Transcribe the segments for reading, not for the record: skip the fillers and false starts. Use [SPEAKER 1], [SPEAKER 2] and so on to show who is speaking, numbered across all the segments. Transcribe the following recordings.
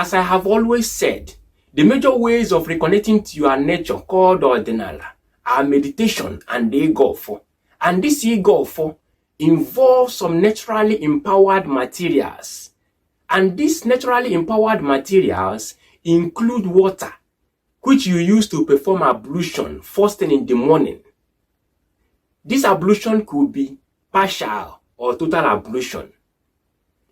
[SPEAKER 1] As I have always said, the major ways of reconnecting to your nature called Odinala are meditation and Igbo. And this Igbo involves some naturally empowered materials. And these naturally empowered materials include water, which you use to perform ablution first thing in the morning. This ablution could be partial or total ablution.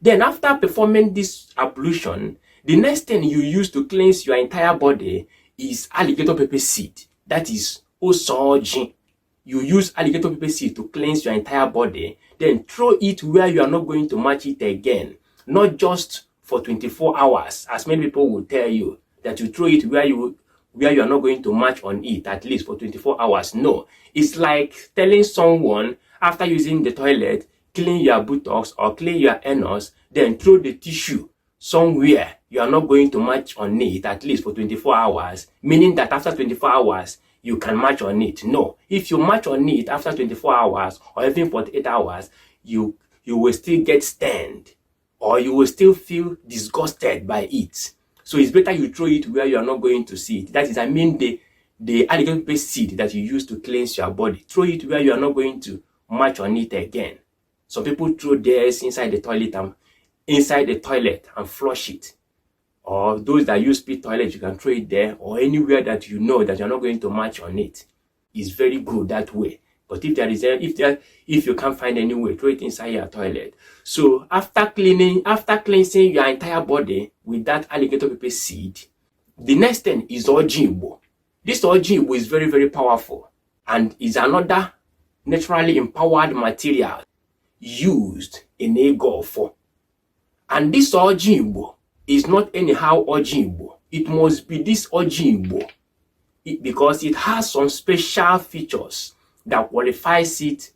[SPEAKER 1] Then after performing this ablution, the next thing you use to cleanse your entire body is alligator pepper seed. That is osoji. You use alligator pepper seed to cleanse your entire body. Then throw it where you are not going to match it again. Not just for 24 hours, as many people will tell you, that you throw it where you are not going to match on it, at least for 24 hours. No. It's like telling someone, after using the toilet, clean your buttocks or clean your anus, then throw the tissue somewhere you are not going to match on it, at least for 24 hours, meaning that after 24 hours, you can match on it. No. If you match on it after 24 hours or even 48 hours, you will still get stained or you will still feel disgusted by it. So it's better you throw it where you are not going to see it. That is, I mean the alligator pepper seed that you use to cleanse your body. Throw it where you are not going to match on it again. Some people throw theirs inside the toilet and flush it. Or those that use spit toilet, you can throw it there or anywhere that you know that you're not going to match on it. It's very good that way. But if you can't find any way, throw it inside your toilet. So after cleansing your entire body with that alligator pepper seed, the next thing is Igbo. This Igbo is very, very powerful and is another naturally empowered material used in Igbo. And this Igbo is not anyhow Igbo. It must be this Igbo because it has some special features that qualifies it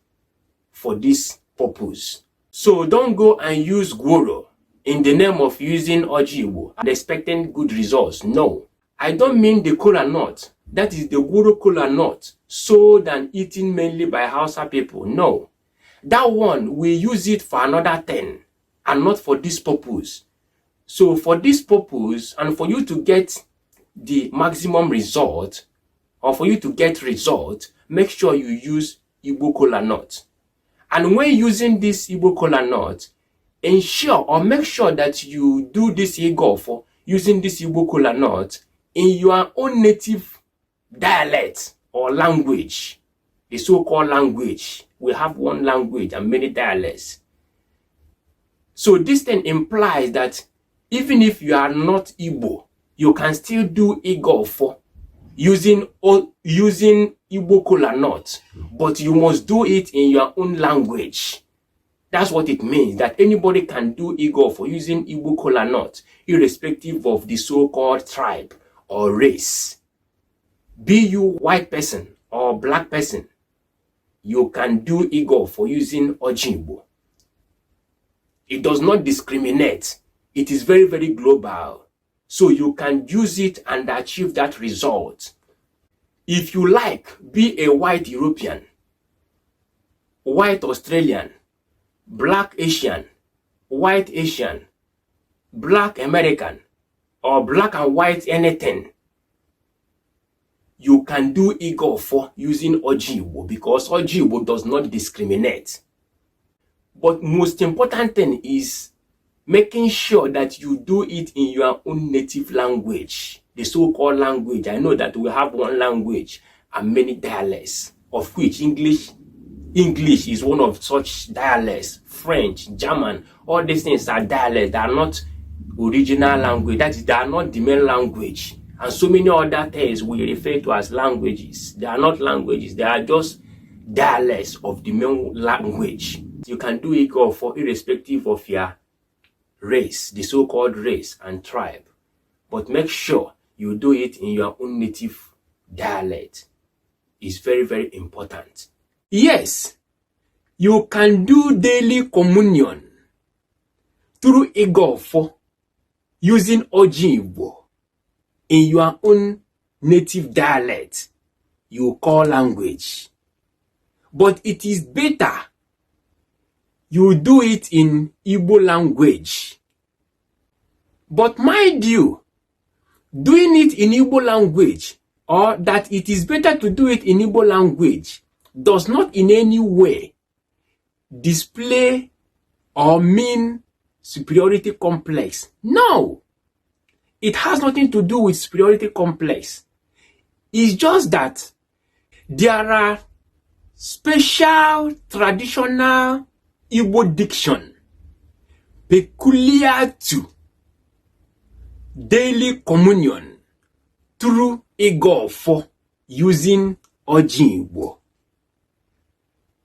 [SPEAKER 1] for this purpose. So don't go and use Goro in the name of using Igbo and expecting good results. No, I don't mean the kola nut. That is the Goro kola nut sold and eaten mainly by Hausa people. No, that one we use it for another thing and not for this purpose. So for this purpose and for you to get the maximum result or for you to get result, make sure you use Igbo kola nut. And when using this Igbo kola nut, ensure or make sure that you do this Igbo using this Igbo kola nut in your own native dialect or language, the so-called language. We have one language and many dialects. So this then implies that even if you are not Igbo, you can still do Igbo using Igbo kola nut, but you must do it in your own language. That's what it means, that anybody can do Igbo using Igbo kola nut, irrespective of the so-called tribe or race. Be you white person or black person, you can do Igbo using Igbo. It does not discriminate. It is very, very global. So you can use it and achieve that result. If you like, be a white European, white Australian, black Asian, white Asian, black American, or black and white anything, you can do Igbo using Igbo because Igbo does not discriminate. But most important thing is making sure that you do it in your own native language, the so-called language. I know that we have one language and many dialects, of which English is one of such dialects. French, German, all these things are dialects. They are not original language. That is, they are not the main language. And so many other things we refer to as languages. They are not languages. They are just dialects of the main language. You can do Igbo irrespective of your race, the so-called race and tribe. But make sure you do it in your own native dialect. It's very, very important. Yes, you can do daily communion through Igbo using Igbo in your own native dialect you call language. But it is better you do it in Igbo language. But mind you, doing it in Igbo language, or that it is better to do it in Igbo language, does not in any way display or mean superiority complex. No, it has nothing to do with superiority complex. It's just that there are special traditional Igbo diction peculiar to daily communion through Igbo using Igbo.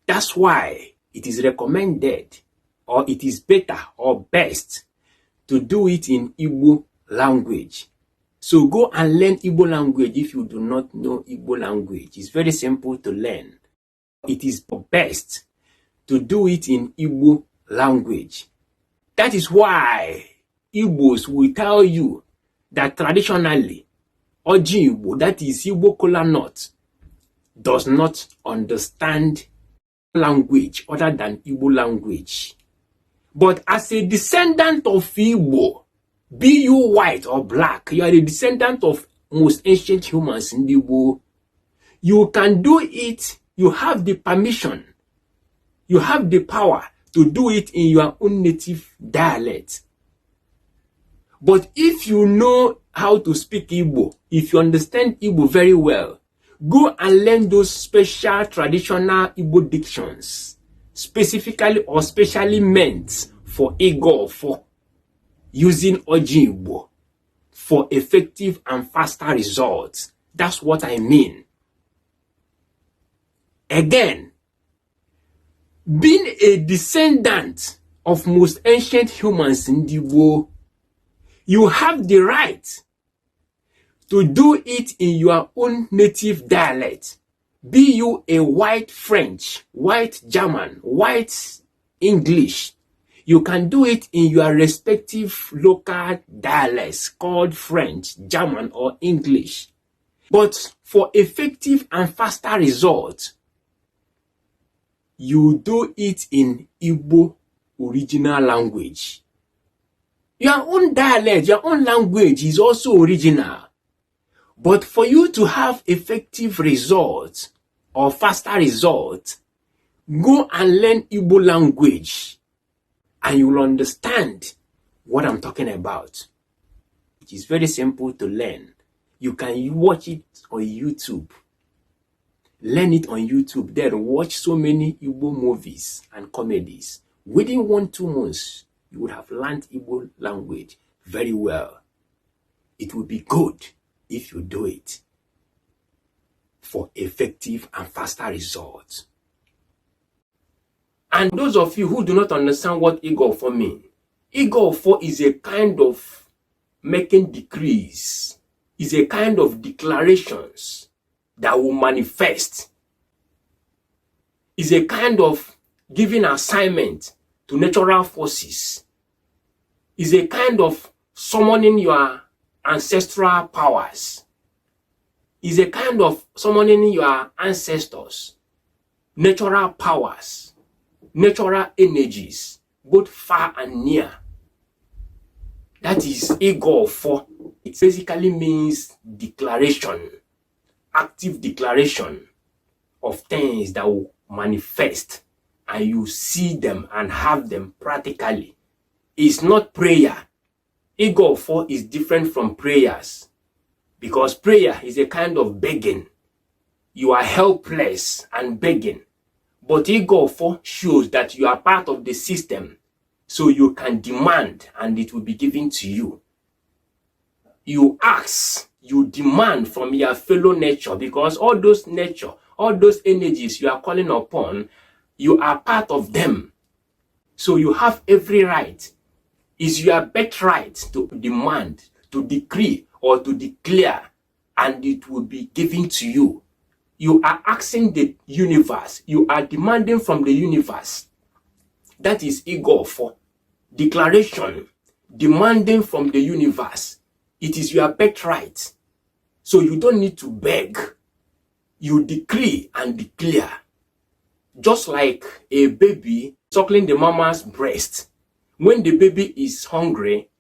[SPEAKER 1] That's why it is recommended, or it is better or best to do it in Igbo language. So go and learn Igbo language if you do not know Igbo language. It's very simple to learn. It is best to do it in Igbo language. That is why Igbos will tell you that traditionally, Igbo, that is Igbo kola nut, does not understand language other than Igbo language. But as a descendant of Igbo, be you white or black, you are a descendant of most ancient humans in the Igbo. You can do it, you have the permission, you have the power to do it in your own native dialect. But if you know how to speak Igbo, if you understand Igbo very well, go and learn those special traditional Igbo dictions, specifically or specially meant for Igbo using Igbo for effective and faster results. That's what I mean. Again, being a descendant of most ancient humans in the world, you have the right to do it in your own native dialect. Be you a white French, white German, white English, you can do it in your respective local dialects called French, German, or English. But for effective and faster results, you do it in Igbo original language. Your own dialect, your own language is also original. But for you to have effective results or faster results, go and learn Igbo language and you will understand what I'm talking about. It is very simple to learn. You can watch it on YouTube. Learn it on YouTube. There, watch so many Igbo movies and comedies. Within 1-2 months, you would have learned Igbo language very well. It will be good if you do it for effective and faster results. And those of you who do not understand what Igbo means, Igbo is a kind of making decrees, is a kind of declarations that will manifest, is a kind of giving assignment to natural forces, is a kind of summoning your ancestral powers, is a kind of summoning your ancestors, natural powers, natural energies, both far and near. That is Igbo. It basically means declaration, active declaration of things that will manifest and you see them and have them practically. It's not prayer. Igbo is different from prayers because prayer is a kind of begging. You are helpless and begging. But Igbo shows that you are part of the system, so you can demand and it will be given to you. You ask, you demand from your fellow nature because all those nature, all those energies you are calling upon, you are part of them. So you have every right. It's your birthright to demand, to decree, or to declare, and it will be given to you. You are asking the universe. You are demanding from the universe. That is Igbo. Declaration, demanding from the universe. It is your birthright. So you don't need to beg. You decree and declare. Just like a baby suckling the mama's breast. When the baby is hungry,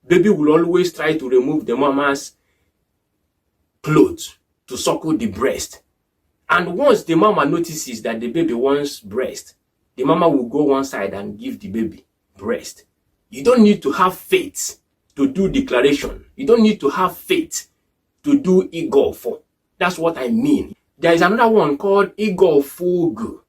[SPEAKER 1] Baby will always try to remove the mama's clothes to suckle the breast. And once the mama notices that the baby wants breast, the mama will go one side and give the baby breast. You don't need to have faith to do declaration. You don't need to have faith to do Igbo. That's what I mean. There is another one called Igbo.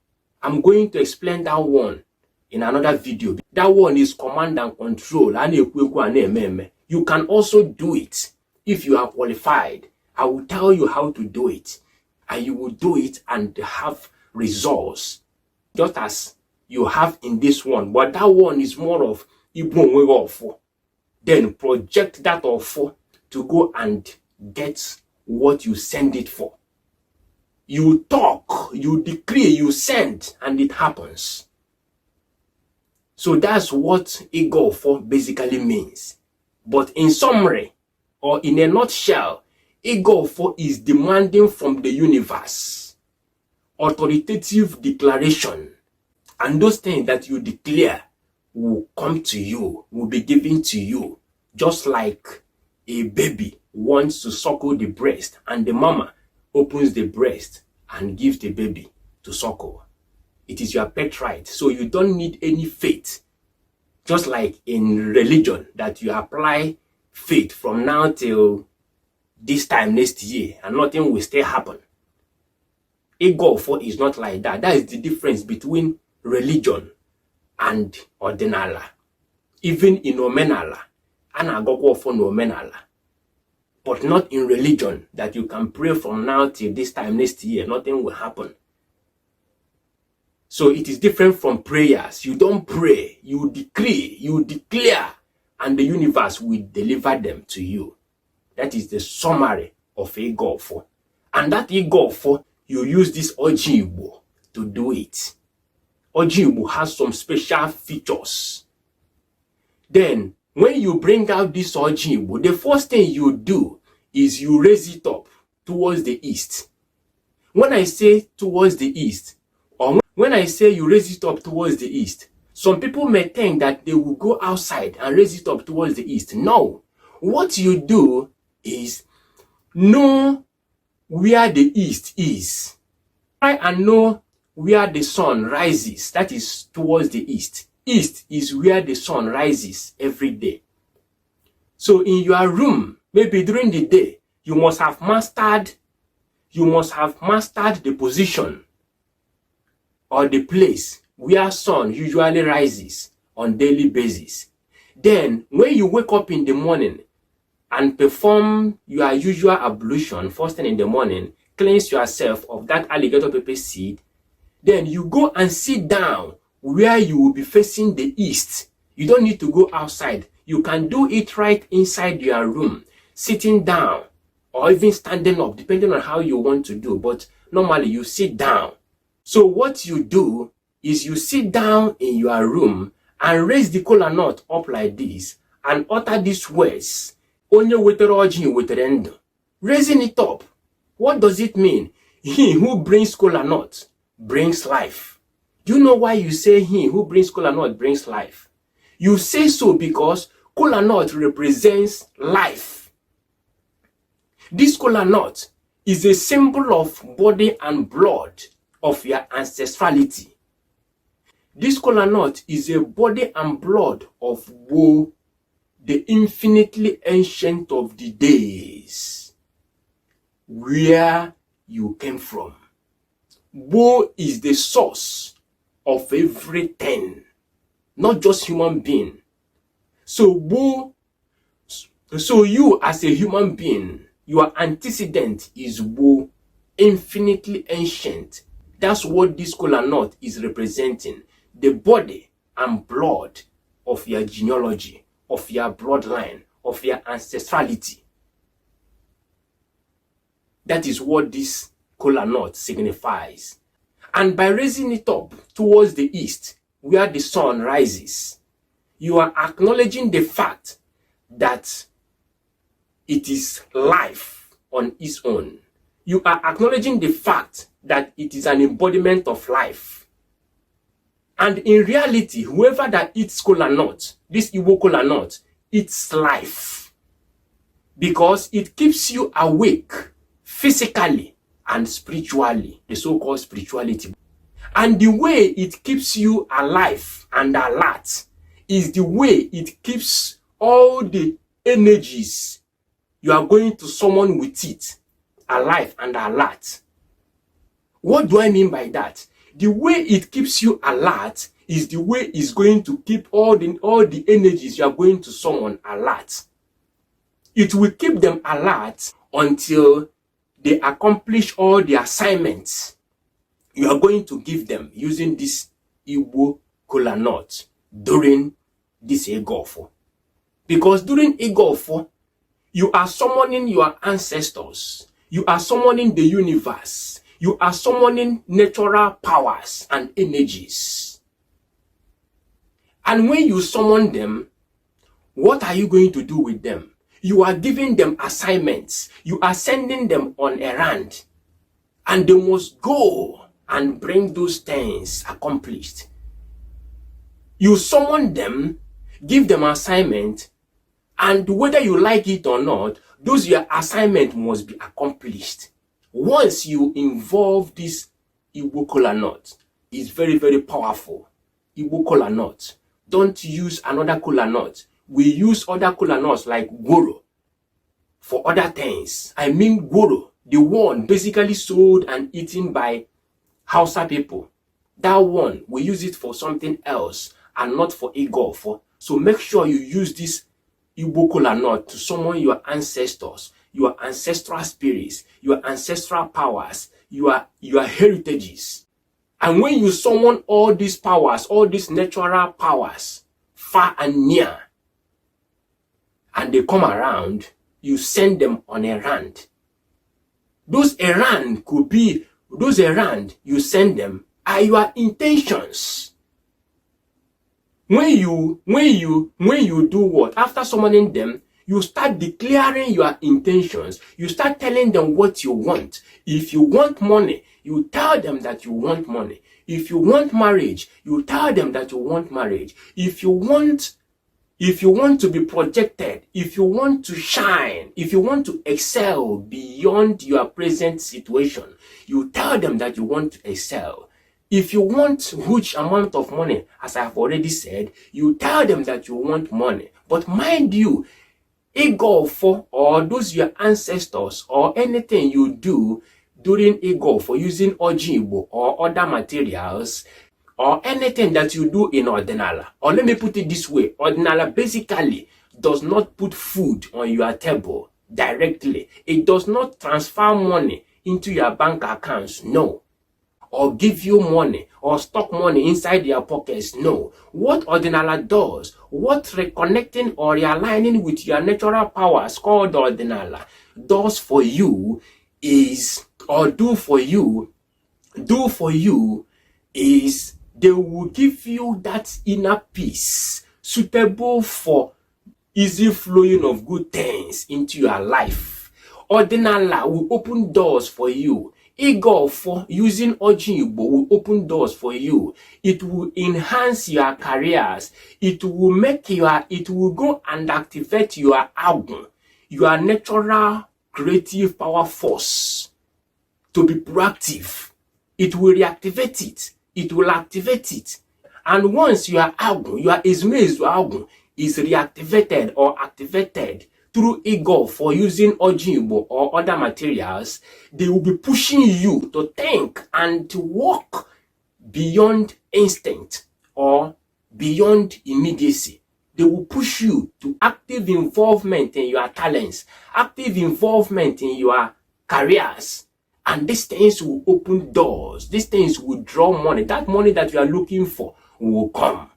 [SPEAKER 1] I'm going to explain that one in another video. That one is command and control. You can also do it if you are qualified. I will tell you how to do it, and you will do it and have results, just as you have in this one. But that one is more of Igbo. Then project that offer to go and get what you send it for. You talk, you decree, you send, and it happens. So that's what Igbo basically means. But in summary, or in a nutshell, Igbo is demanding from the universe authoritative declaration, and those things that you declare will come to you, will be given to you, just like a baby wants to suckle the breast, and the mama opens the breast and gives the baby to suckle. It is your birthright, so you don't need any faith. Just like in religion, that you apply faith from now till this time next year, and nothing will still happen. Igbo is not like that. That is the difference between religion and Odinala. Even in Omenala, ana go for Omenala, but not in religion, that you can pray from now till this time next year, nothing will happen. So it is different from prayers. You don't pray, you decree, you declare, and the universe will deliver them to you. That is the summary of Igbo. And that Igbo, you use this Igbo to do it. Igbo has some special features. Then, when you bring out this Igbo, the first thing you do is you raise it up towards the east. When I say towards the east, or when I say you raise it up towards the east, some people may think that they will go outside and raise it up towards the east. No. What you do is know where the east is. Try and know where the sun rises. That is towards the east. East is where the sun rises every day. So in your room, maybe during the day, you must have mastered the position or the place where sun usually rises on daily basis. Then when you wake up in the morning and perform your usual ablution first thing in the morning, cleanse yourself of that alligator pepper seed, then you go and sit down where you will be facing the east. You don't need to go outside. You can do it right inside your room, sitting down or even standing up, depending on how you want to do. But normally you sit down. So what you do is you sit down in your room and raise the kola nut up like this and utter these words. Onye wetere ọjị wetere ndụ. Raising it up. What does it mean? He who brings kola nut brings life. Do you know why you say he who brings kola nut brings life? You say so because kola nut represents life. This kola nut is a symbol of body and blood of your ancestrality. This kola nut is a body and blood of Wo, the infinitely ancient of the days, where you came from. Wo is the source of everything, not just human being. So Wo, so you as a human being, your antecedent is Wo, infinitely ancient. That's what this kola nut is representing. The body and blood of your genealogy, of your bloodline, of your ancestrality. That is what this kola nut signifies. And by raising it up towards the east, where the sun rises, you are acknowledging the fact that it is life on its own. You are acknowledging the fact that it is an embodiment of life. And in reality, whoever that eats kola nut, this Igbo kola nut, its life because it keeps you awake physically and spiritually, the so-called spirituality. And the way it keeps you alive and alert is the way it keeps all the energies you are going to summon with it alive and alert. What do I mean by that? The way it keeps you alert is the way it's going to keep all the energies you are going to summon alert. It will keep them alert until they accomplish all the assignments you are going to give them using this Igbo kola nut during this Igofo. Because during Igofo, you are summoning your ancestors. You are summoning the universe. You are summoning natural powers and energies. And when you summon them, what are you going to do with them? You are giving them assignments. You are sending them on errand. And they must go and bring those things accomplished. You summon them, give them assignment, and whether you like it or not, those your assignment must be accomplished. Once you involve this Igbo kola nut, it's very, very powerful. Igbo kola nut. Don't use another kola nut. We use other kola nuts like goro for other things. I mean goro, the one basically sold and eaten by Hausa people. That one, we use it for something else and not for Igofo. So make sure you use this Igbo kola nut to summon your ancestors, your ancestral spirits, your ancestral powers, your heritages. And when you summon all these powers, all these natural powers, far and near, and they come around, you send them on errand. Those errand you send them are your intentions. When you do what? After summoning them, you start declaring your intentions. You start telling them what you want. If you want money, you tell them that you want money. If you want marriage, you tell them that you want marriage. If you want to be projected, if you want to shine, if you want to excel beyond your present situation, you tell them that you want to excel. If you want huge amount of money, as I have already said, you tell them that you want money. But mind you, Igofo or those your ancestors or anything you do during Igofo using Ojibo or other materials or anything that you do in Odinala, or let me put it this way, Odinala basically does not put food on your table directly. It does not transfer money into your bank accounts, no. Or give you money or stock money inside your pockets, no. What Odinala does, what reconnecting or realigning with your natural powers called Odinala does for you is, or do for you is, they will give you that inner peace suitable for easy flowing of good things into your life. Odinala will open doors for you. Igofo using Ojibo will open doors for you. It will enhance your careers. It will go and activate your album, your natural creative power force to be proactive. It will reactivate it. It will activate it. And once your album, your Izme's album is reactivated or activated through Igor for using Ojibo or other materials, they will be pushing you to think and to walk beyond instinct or beyond immediacy. They will push you to active involvement in your talents, active involvement in your careers. And these things will open doors. These things will draw money. That money that you are looking for will come.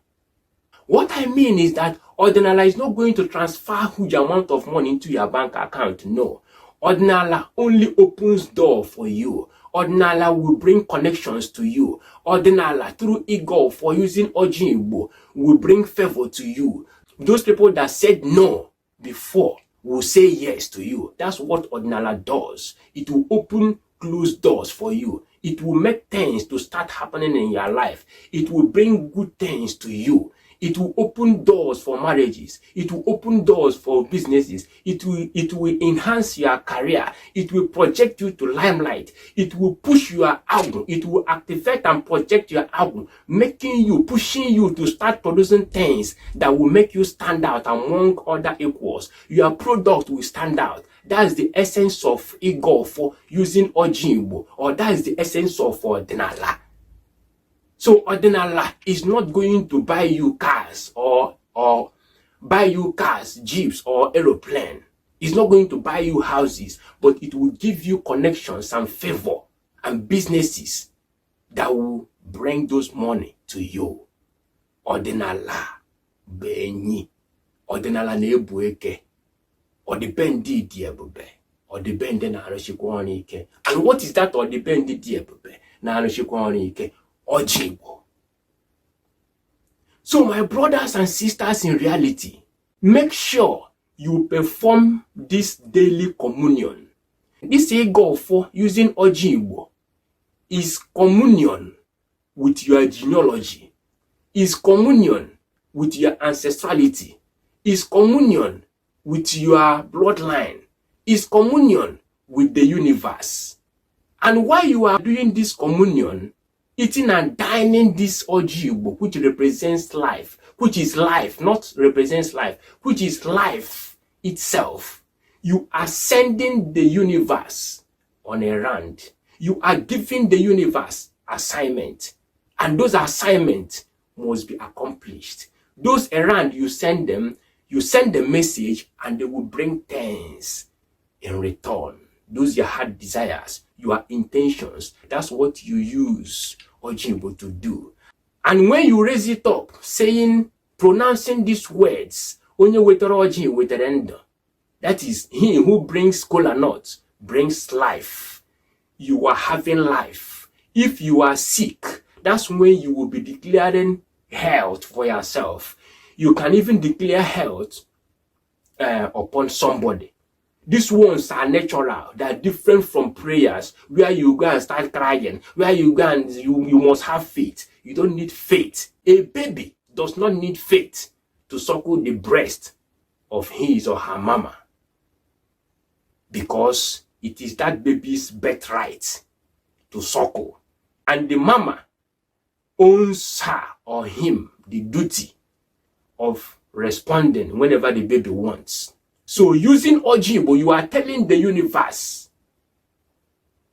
[SPEAKER 1] What I mean is that Odinala is not going to transfer huge amount of money into your bank account. No. Odinala only opens door for you. Odinala will bring connections to you. Odinala, through Igor for using Ojibo, will bring favor to you. Those people that said no before will say yes to you. That's what Odinala does. It will open closed doors for you. It will make things to start happening in your life. It will bring good things to you. It will open doors for marriages. It will open doors for businesses. It will enhance your career. It will project you to limelight. It will push your album. It will activate and project your album, pushing you to start producing things that will make you stand out among other equals. Your product will stand out. That's the essence of Igbo for using Igbo, or that is the essence of Odinala. So Odinala is not going to buy you cars or buy you cars, jeeps, or aeroplane. It's not going to buy you houses, but it will give you connections and favor and businesses that will bring those money to you. Odinala benyi. Odinala na-ebu eke. Odibendi di ebube. Odibende na arụshikwa ọrụ ike. And what is that odibendi di ebube na arụshikwa ọrụ ike? Igbo. So my brothers and sisters in reality, make sure you perform this daily communion. This Igbo for using Igbo is communion with your genealogy, is communion with your ancestrality, is communion with your bloodline, is communion with the universe. And while you are doing this communion, eating and dining this Igbo, which represents life, which is life, not represents life, which is life itself, you are sending the universe on a errand. You are giving the universe assignment, and those assignments must be accomplished. Those errands you send the message, and they will bring things in return. Those your heart desires, your intentions, that's what you use Igbo to do. And when you raise it up, pronouncing these words, onye wetara oji wetara ndụ, that is, he who brings kola nut brings life. You are having life. If you are sick, that's when you will be declaring health for yourself. You can even declare health upon somebody. These ones are natural. They are different from prayers where you go and start crying, where you go and you must have faith. You don't need faith. A baby does not need faith to suckle the breast of his or her mama, because it is that baby's birthright to suckle. And the mama owns her or him the duty of responding whenever the baby wants. So using Igbo, you are telling the universe,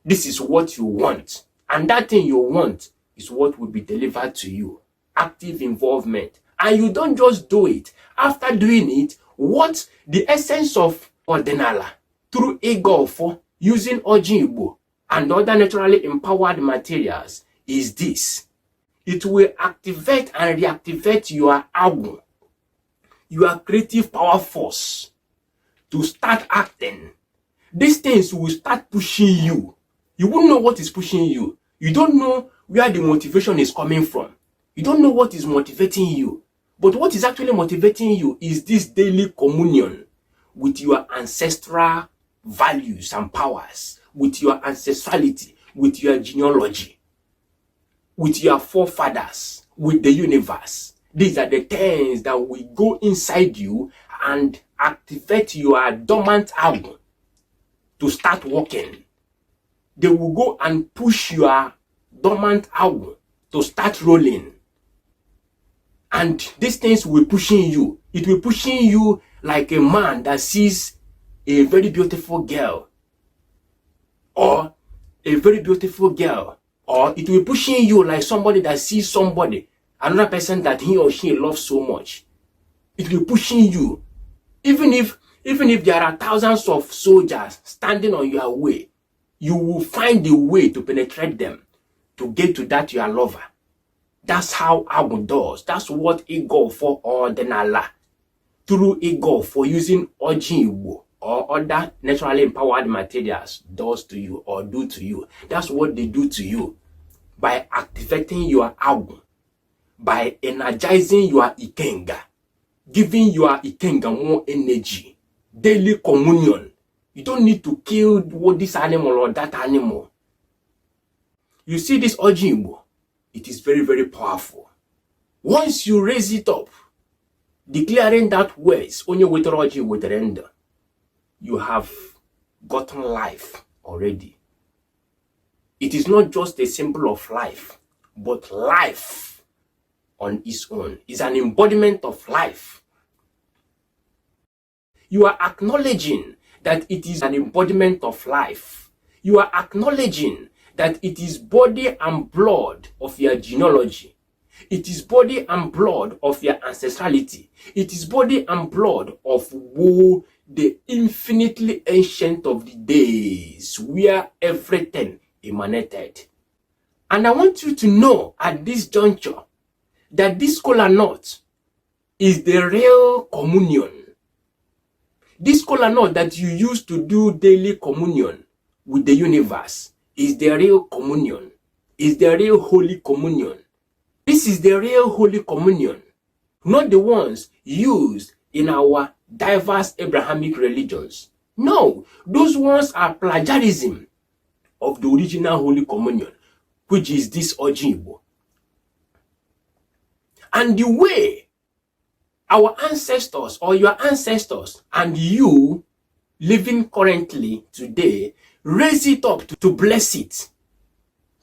[SPEAKER 1] this is what you want. And that thing you want is what will be delivered to you. Active involvement. And you don't just do it. After doing it, what the essence of Odinala through Igbo for using Igbo and other naturally empowered materials is this. It will activate and reactivate your album, your creative power force, to start acting. These things will start pushing you. You won't know what is pushing you. You don't know where the motivation is coming from. You don't know what is motivating you. But what is actually motivating you is this daily communion with your ancestral values and powers, with your ancestrality, with your genealogy, with your forefathers, with the universe. These are the things that will go inside you and activate your dormant album to start working. They will go and push your dormant album to start rolling. And these things will pushing you. It will pushing you like a man that sees a very beautiful girl, or a very beautiful girl, or it will pushing you like somebody that sees somebody, another person that he or she loves so much. It will pushing you. Even if there are thousands of soldiers standing on your way, you will find a way to penetrate them to get to that your lover. That's how Igbo does. That's what Igbo for Odinala. Through Igbo for using Igbo or other naturally empowered materials does to you or do to you. That's what they do to you by activating your album, by energizing your Ikenga, giving your Ikenga more energy. Daily communion. You don't need to kill this animal or that animal. You see this Igbo, it is very, very powerful. Once you raise it up, declaring that words, onye wetara ọjị wetara ndụ, you have gotten life already. It is not just a symbol of life, but life on its own is an embodiment of life. You are acknowledging that it is an embodiment of life. You are acknowledging that it is body and blood of your genealogy. It is body and blood of your ancestrality. It is body and blood of who the infinitely ancient of the days, where everything emanated. And I want you to know at this juncture that this kola nut is the real communion. This kola nut that you use to do daily communion with the universe is the real communion, is the real holy communion. This is the real holy communion, not the ones used in our diverse Abrahamic religions. No, those ones are plagiarism of the original holy communion, which is this Igbo. And the way our ancestors or your ancestors and you living currently today raise it up to bless it,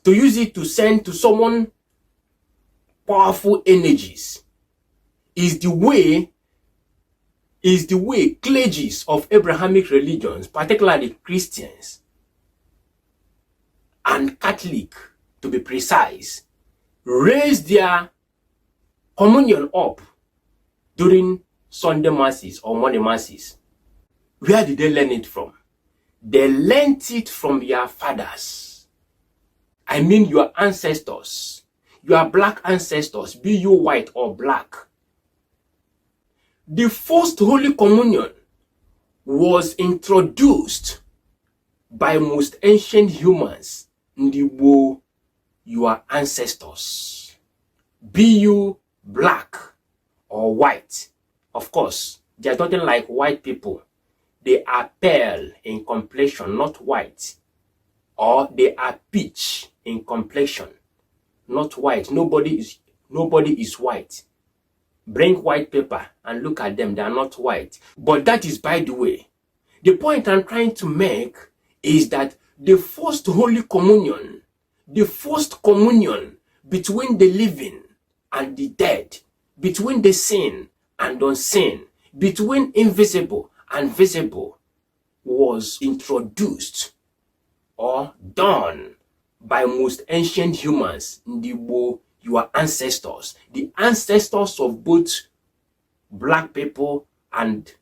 [SPEAKER 1] to use it to send to someone powerful energies, is the way clergies of Abrahamic religions, particularly Christians and Catholic to be precise, raise their communion up during Sunday masses or Monday masses. Where did they learn it from? They learned it from your fathers. I mean your ancestors, your black ancestors, be you white or black. The first Holy Communion was introduced by most ancient humans, Igbo, your ancestors. Be you black or white. Of course, there's nothing like white people. They are pale in complexion, not white. Or they are peach in complexion, not white. Nobody is white. Bring white paper and look at them, they are not white. But that is by the way. The point I'm trying to make is that the first Holy Communion, the first communion between the living and the dead, between the seen and unseen, between invisible and visible, was introduced or done by most ancient humans, Igbo, your ancestors, the ancestors of both black people and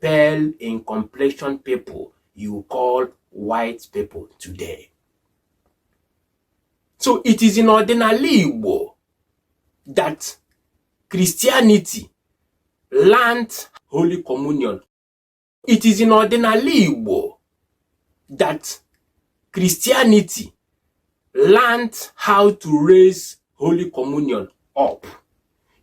[SPEAKER 1] pale in complexion people you call white people today. So it is in Ọdinala Igbo that Christianity learned Holy Communion. It is in Ọdinala Igbo that Christianity learned how to raise Holy Communion up.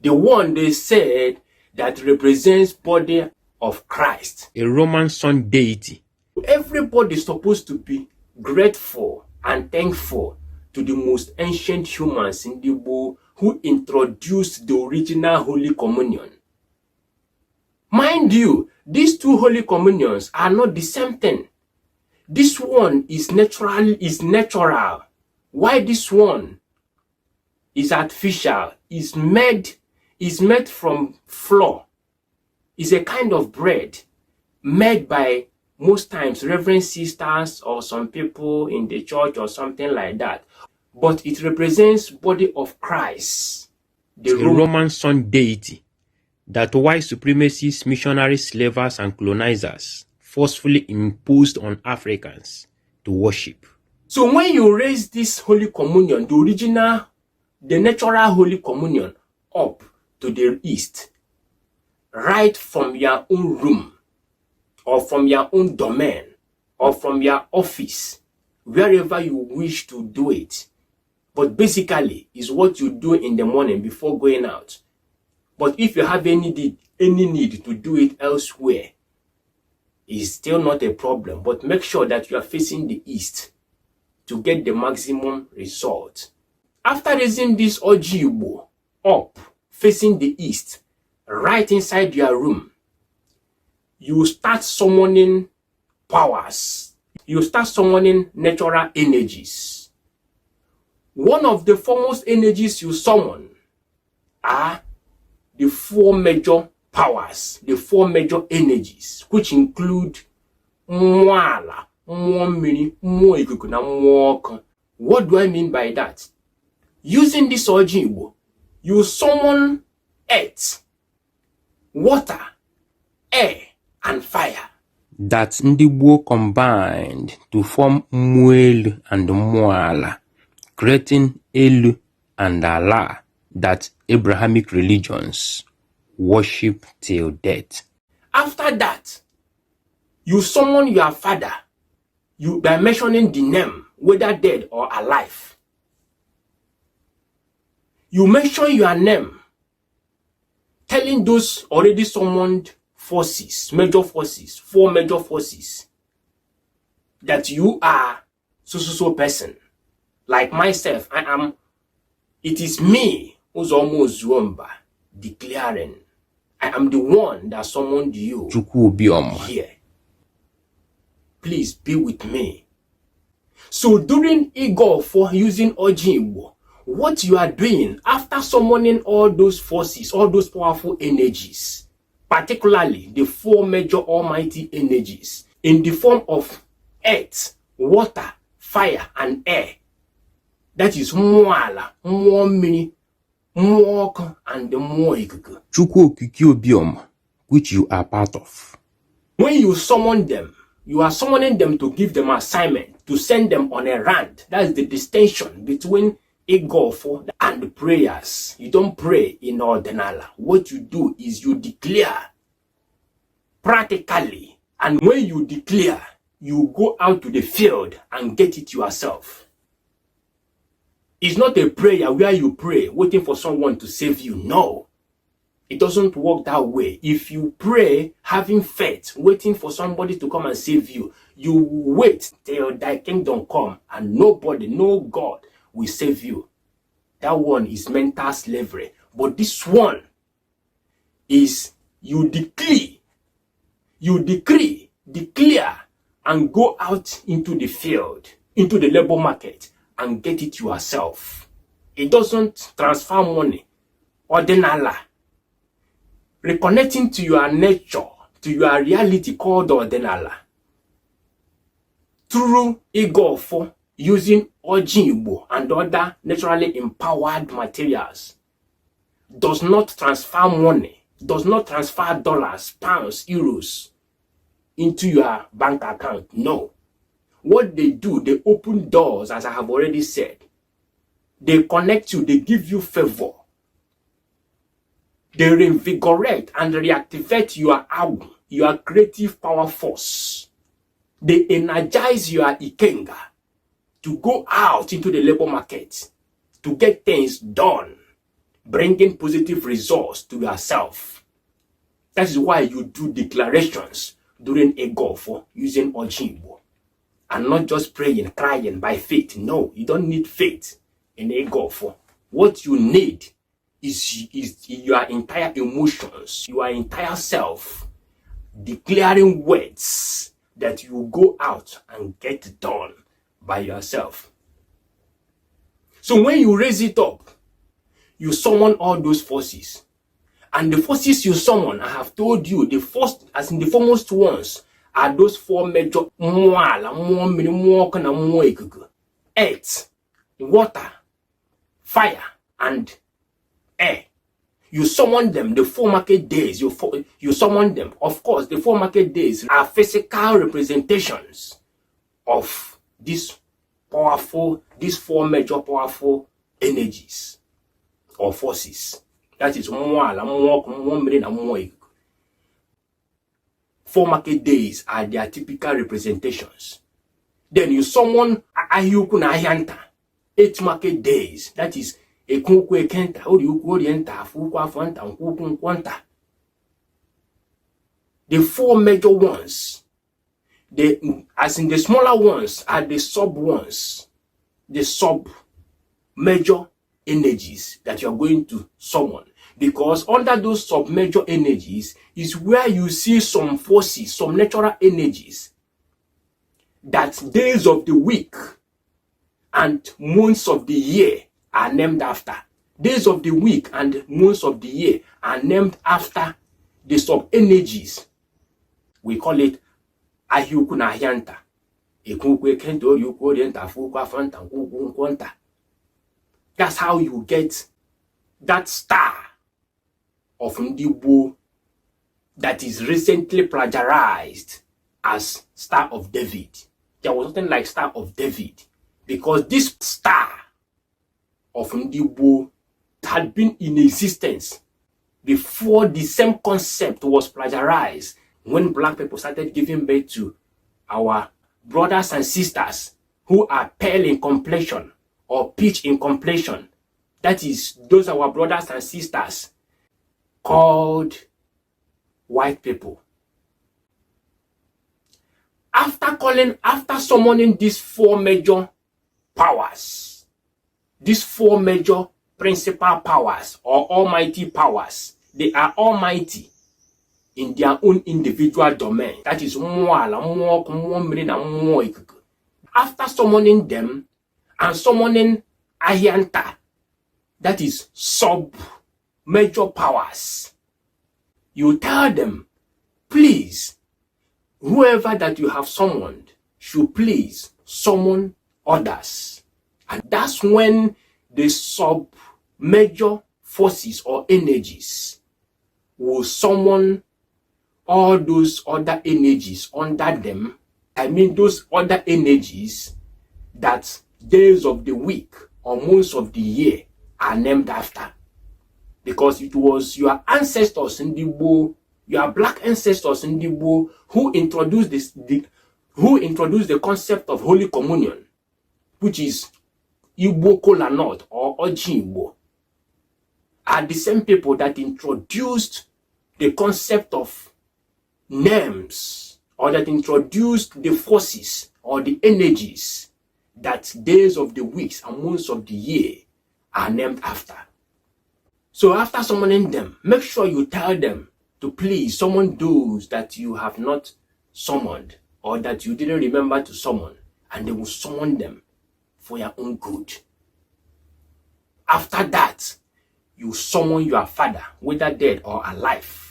[SPEAKER 1] The one they said that represents body of Christ, a Roman sun deity. Everybody is supposed to be grateful and thankful to the most ancient humans in the Igbo who introduced the original Holy Communion. Mind you, these two Holy Communions are not the same thing. This one is natural. Why this one is artificial, is made from flour. It's a kind of bread made by most times Reverend sisters or some people in the church or something like that. But it represents body of Christ, the Roman sun deity that white supremacists, missionaries, slavers, and colonizers forcefully imposed on Africans to worship. So when you raise this Holy Communion, the natural Holy Communion, up to the east, right from your own room, or from your own domain, or from your office, wherever you wish to do it. But basically, is what you do in the morning before going out. But if you have any need to do it elsewhere, it's still not a problem. But make sure that you are facing the east to get the maximum result. After raising this Igbo up, facing the east, right inside your room, you start summoning powers. You start summoning natural energies. One of the foremost energies you summon are the 4 major powers, the 4 major energies, which include Mwala, Mwomini, Mwoikuku, na Mwoka. What do I mean by that? Using this Ojigbo, you summon earth, water, air, and fire.
[SPEAKER 2] That Ndigbo combined to form Mwelu and Mwala, creating Elu and Allah that Abrahamic religions worship till death.
[SPEAKER 1] After that, you summon your father, you by mentioning the name, whether dead or alive. You mention your name, telling those already summoned forces, major forces, 4 major forces, that you are so person. Like myself, it is me who's almost Zwomba declaring, I am the one that summoned you here. Please be with me. So during Igbo for using Ojigbo, what you are doing after summoning all those forces, all those powerful energies, particularly the 4 major almighty energies in the form of earth, water, fire, and air, that is Mwala, Mwomini, Mwoka, and the Mwoikuku,
[SPEAKER 2] which you are part of.
[SPEAKER 1] When you summon them, you are summoning them to give them assignment, to send them on a rant. That is the distinction between Igbo and the prayers. You don't pray in Odinala. What you do is you declare practically. And when you declare, you go out to the field and get it yourself. It's not a prayer where you pray waiting for someone to save you. No. It doesn't work that way. If you pray having faith, waiting for somebody to come and save you, you wait till thy kingdom come and nobody, no God will save you. That one is mental slavery. But this one is you decree, declare, and go out into the field, into the labor market, and get it yourself. It doesn't transfer money. Odinala. Reconnecting to your nature, to your reality called Odinala. Through Igbo using Ojigbo and other naturally empowered materials, does not transfer money, does not transfer dollars, pounds, euros into your bank account. No. What they do, they open doors, as I have already said. They connect you, they give you favor. They reinvigorate and reactivate your creative power force. They energize your ikenga to go out into the labor market to get things done, bringing positive results to yourself. That is why you do declarations during Igbo using Ojigbo. And not just praying, crying by faith. No, you don't need faith in Igbo. What you need is your entire emotions, your entire self, declaring words that you go out and get done by yourself. So when you raise it up, you summon all those forces. And the forces you summon, I have told you, the first, as in the foremost ones, are those 4 major Mwala, Mwomini, Mwoka, na Mwoikuku. Earth, water, fire, and air. You summon them the 4 market days. You summon them. Of course, the 4 market days are physical representations of these 4 major powerful energies or forces. That is Mwala, Mwoka, Mwomini, na Mwoikuku. 4 market days are their typical representations. Then you summon Ahyuku na Ahyanta. 8 market days. That is Ekunku Ekenta, Oriuku Orienta, Fuku Afanta, Nkuku Nkwanta. The 4 major ones, as in the smaller ones, are the sub ones, the sub major energies that you are going to summon. Because under those sub-major energies is where you see some forces, some natural energies that days of the week and months of the year are named after. Days of the week and months of the year are named after the sub-energies. We call it Ahiuku na Ahianta. That's how you get that star of Ndigbo that is recently plagiarized as Star of David. There was nothing like Star of David, because this star of Ndigbo had been in existence before the same concept was plagiarized, when black people started giving birth to our brothers and sisters who are pale in complexion or pitch in complexion. That is, those are our brothers and sisters called white people. After summoning these four major powers, these four major principal powers or almighty powers, they are almighty in their own individual domain. That is, after summoning them and summoning Ahianta, that is sub-major powers, you tell them, please, whoever that you have summoned should please summon others. And that's when the sub-major forces or energies will summon all those other energies under them. I mean those other energies that days of the week or months of the year are named after. Because it was your ancestors in Igbo, your black ancestors in Igbo, who introduced the concept of Holy Communion, which is Igbo Kola North or Oji Igbo, are the same people that introduced the concept of names, or that introduced the forces or the energies that days of the weeks and months of the year are named after. So after summoning them, make sure you tell them to please summon those that you have not summoned or that you didn't remember to summon, and they will summon them for your own good. After that, you summon your father, whether dead or alive.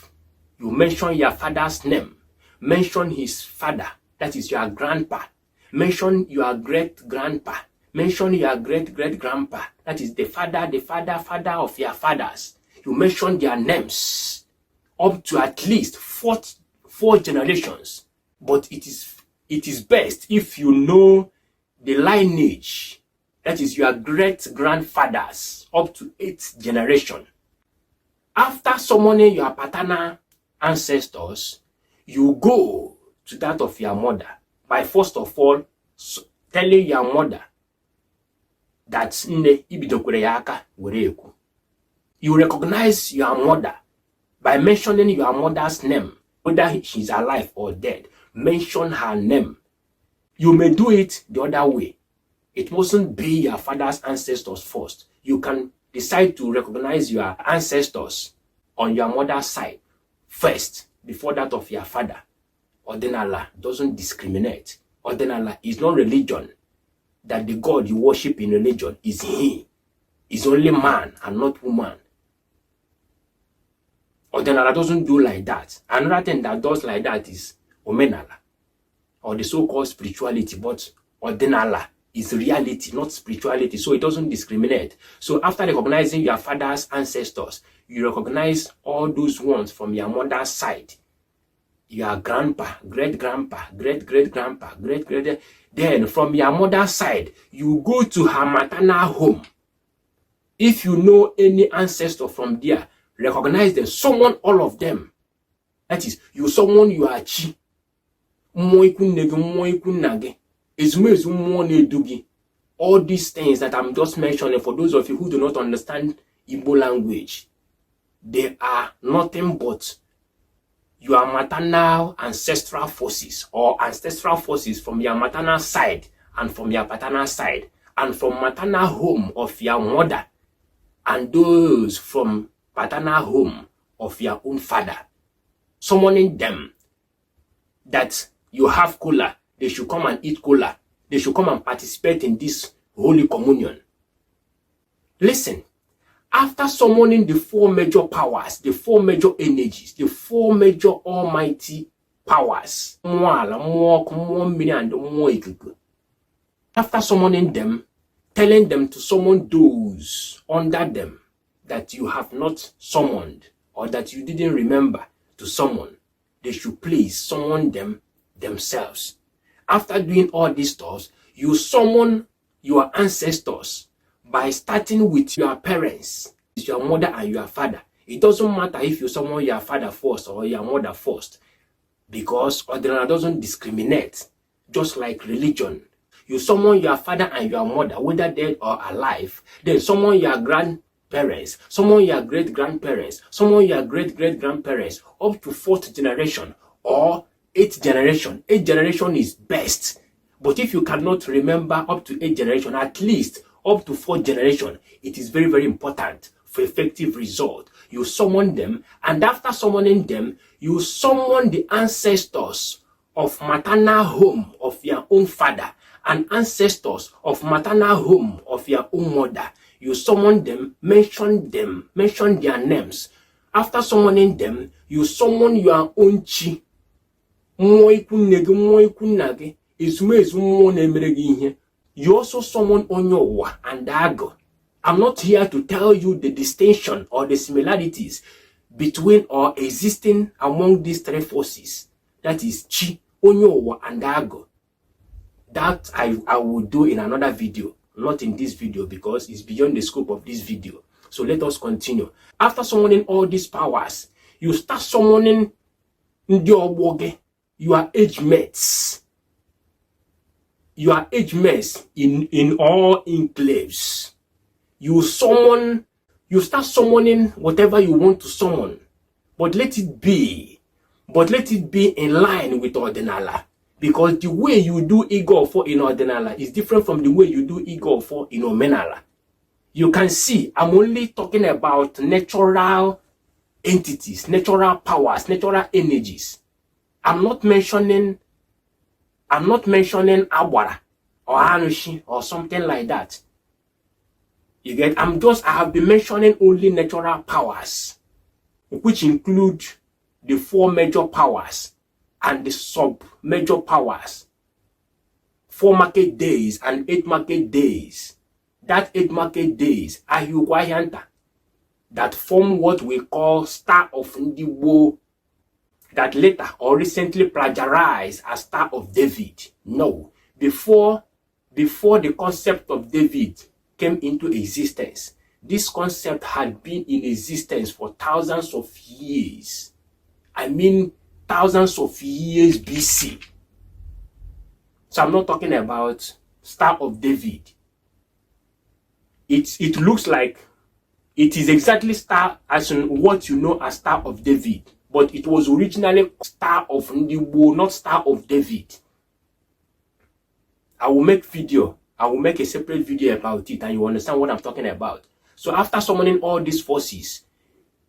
[SPEAKER 1] You mention your father's name. Mention his father, that is your grandpa. Mention your great-grandpa. Mention your great-great-grandpa, that is the father of your fathers. You mention their names up to at least four generations. But it is best if you know the lineage, that is your great-grandfathers, up to 8th generation. After summoning your paternal ancestors, you go to that of your mother by first of all telling your mother that you recognize your mother by mentioning your mother's name, whether she's alive or dead. Mention her name. You may do it the other way. It mustn't be your father's ancestors first. You can decide to recognize your ancestors on your mother's side first before that of your father. Odinala doesn't discriminate. Odinala is not religion. That the God you worship in religion is he. Is only man and not woman. Odinala doesn't do like that. Another thing that does like that is Omenala, or the so-called spirituality. But Odinala is reality, not spirituality. So it doesn't discriminate. So after recognizing your father's ancestors, you recognize all those ones from your mother's side. Your grandpa, great-grandpa, great-great-grandpa, great-great. Then from your mother's side, you go to her maternal home. If you know any ancestor from there, recognize them, summon all of them. That is, you summon your chi. All these things that I'm just mentioning, for those of you who do not understand Igbo language, they are nothing but your maternal ancestral forces, or ancestral forces from your maternal side and from your paternal side, and from maternal home of your mother, and those from paternal home of your own father, summoning them that you have cola, they should come and eat cola, they should come and participate in this Holy Communion. Listen, after summoning the four major powers, the four major energies, the four major almighty powers, after summoning them, telling them to summon those under them that you have not summoned or that you didn't remember to summon, they should please summon them themselves. After doing all these stuff, you summon your ancestors by starting with your parents, your mother and your father. It doesn't matter if you summon your father first or your mother first, because Odinala doesn't discriminate, just like religion. You summon your father and your mother, whether dead or alive, then summon your grandparents, summon your great-grandparents, summon your great-great-grandparents, up to 4th generation or 8th generation. 8th generation is best. But if you cannot remember up to 8th generation, at least up to 4th generation, it is very, very important for effective result. You summon them, and after summoning them, you summon the ancestors of maternal home of your own father and ancestors of maternal home of your own mother. You summon them, mention their names. After summoning them, you summon your own chi. You also summon Onyowa and Dago. I'm not here to tell you the distinction or the similarities between or existing among these three forces. That is Chi, Onyowa, and Dago. That I will do in another video, not in this video, because it's beyond the scope of this video. So let us continue. After summoning all these powers, you start summoning Ndioboge, your age mates. Your age mates in all enclaves. You start summoning whatever you want to summon, but let it be in line with Odinala, because the way you do Igbo in Odinala is different from the way you do Igbo in Omenala. You can see I'm only talking about natural entities, natural powers, natural energies. I'm not mentioning Awara or Anushi or something like that. You get? I have been mentioning only natural powers, which include the 4 major powers and the sub-major powers. 4 market days and 8 market days. That 8 market days are Yuguayanta, that form what we call Star of Ndiwo, that later or recently plagiarized as Star of David. No, before the concept of David came into existence, this concept had been in existence for thousands of years. I mean, thousands of years BC. So I'm not talking about Star of David. It looks like it is exactly Star as in what you know as Star of David, but it was originally Star of Ndiwo, not Star of David. I will make a separate video about it, and you understand what I'm talking about. So after summoning all these forces,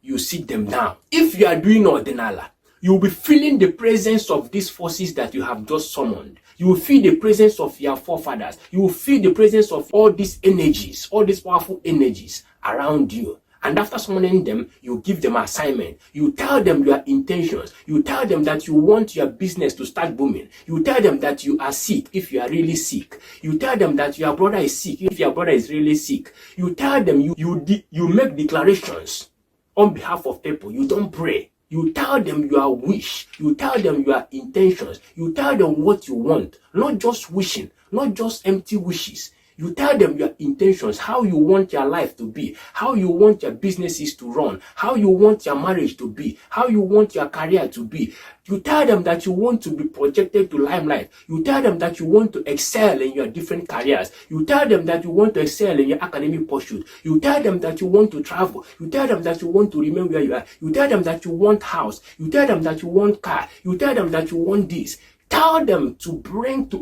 [SPEAKER 1] you sit them down. If you are doing Odinala, you will be feeling the presence of these forces that you have just summoned. You will feel the presence of your forefathers. You will feel the presence of all these energies, all these powerful energies around you. And after summoning them, you give them assignment. You tell them your intentions. You tell them that you want your business to start booming. You tell them that you are sick if you are really sick. You tell them that your brother is sick if your brother is really sick. You tell them you make declarations on behalf of people. You don't pray. You tell them your wish. You tell them your intentions. You tell them what you want. Not just wishing. Not just empty wishes. You tell them your intentions, how you want your life to be, how you want your businesses to run, how you want your marriage to be, how you want your career to be. You tell them that you want to be projected to limelight. You tell them that you want to excel in your different careers. You tell them that you want to excel in your academic pursuit. You tell them that you want to travel. You tell them that you want to remain where you are. You tell them that you want house. You tell them that you want car. You tell them that you want this. Tell them to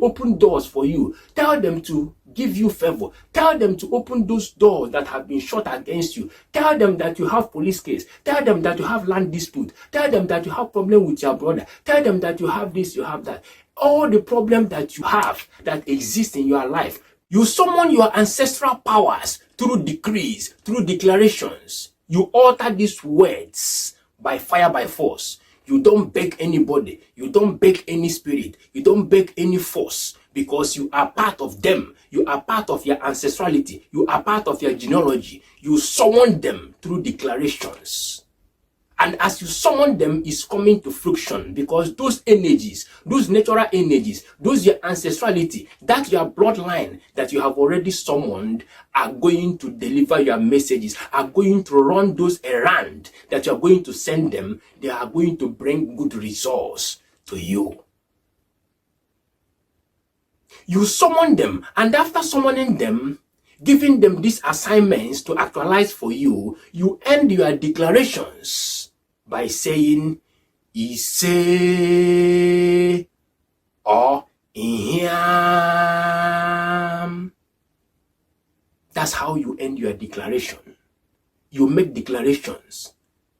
[SPEAKER 1] open doors for you. Tell them to give you favor. Tell them to open those doors that have been shut against you. Tell them that you have police case. Tell them that you have land dispute. Tell them that you have problem with your brother. Tell them that you have this, you have that. All the problems that you have that exist in your life. You summon your ancestral powers through decrees, through declarations. You alter these words by fire, by force. You don't beg anybody. You don't beg any spirit. You don't beg any force, because you are part of them. You are part of your ancestrality. You are part of your genealogy. You summon them through declarations. And as you summon them, is coming to fruition, because those energies, those natural energies, those your ancestrality, that your bloodline that you have already summoned are going to deliver your messages, are going to run those errands that you are going to send them. They are going to bring good results to you. You summon them, and after summoning them, giving them these assignments to actualize for you, you end your declarations by saying, Ise or Ihiam. That's how you end your declaration. You make declarations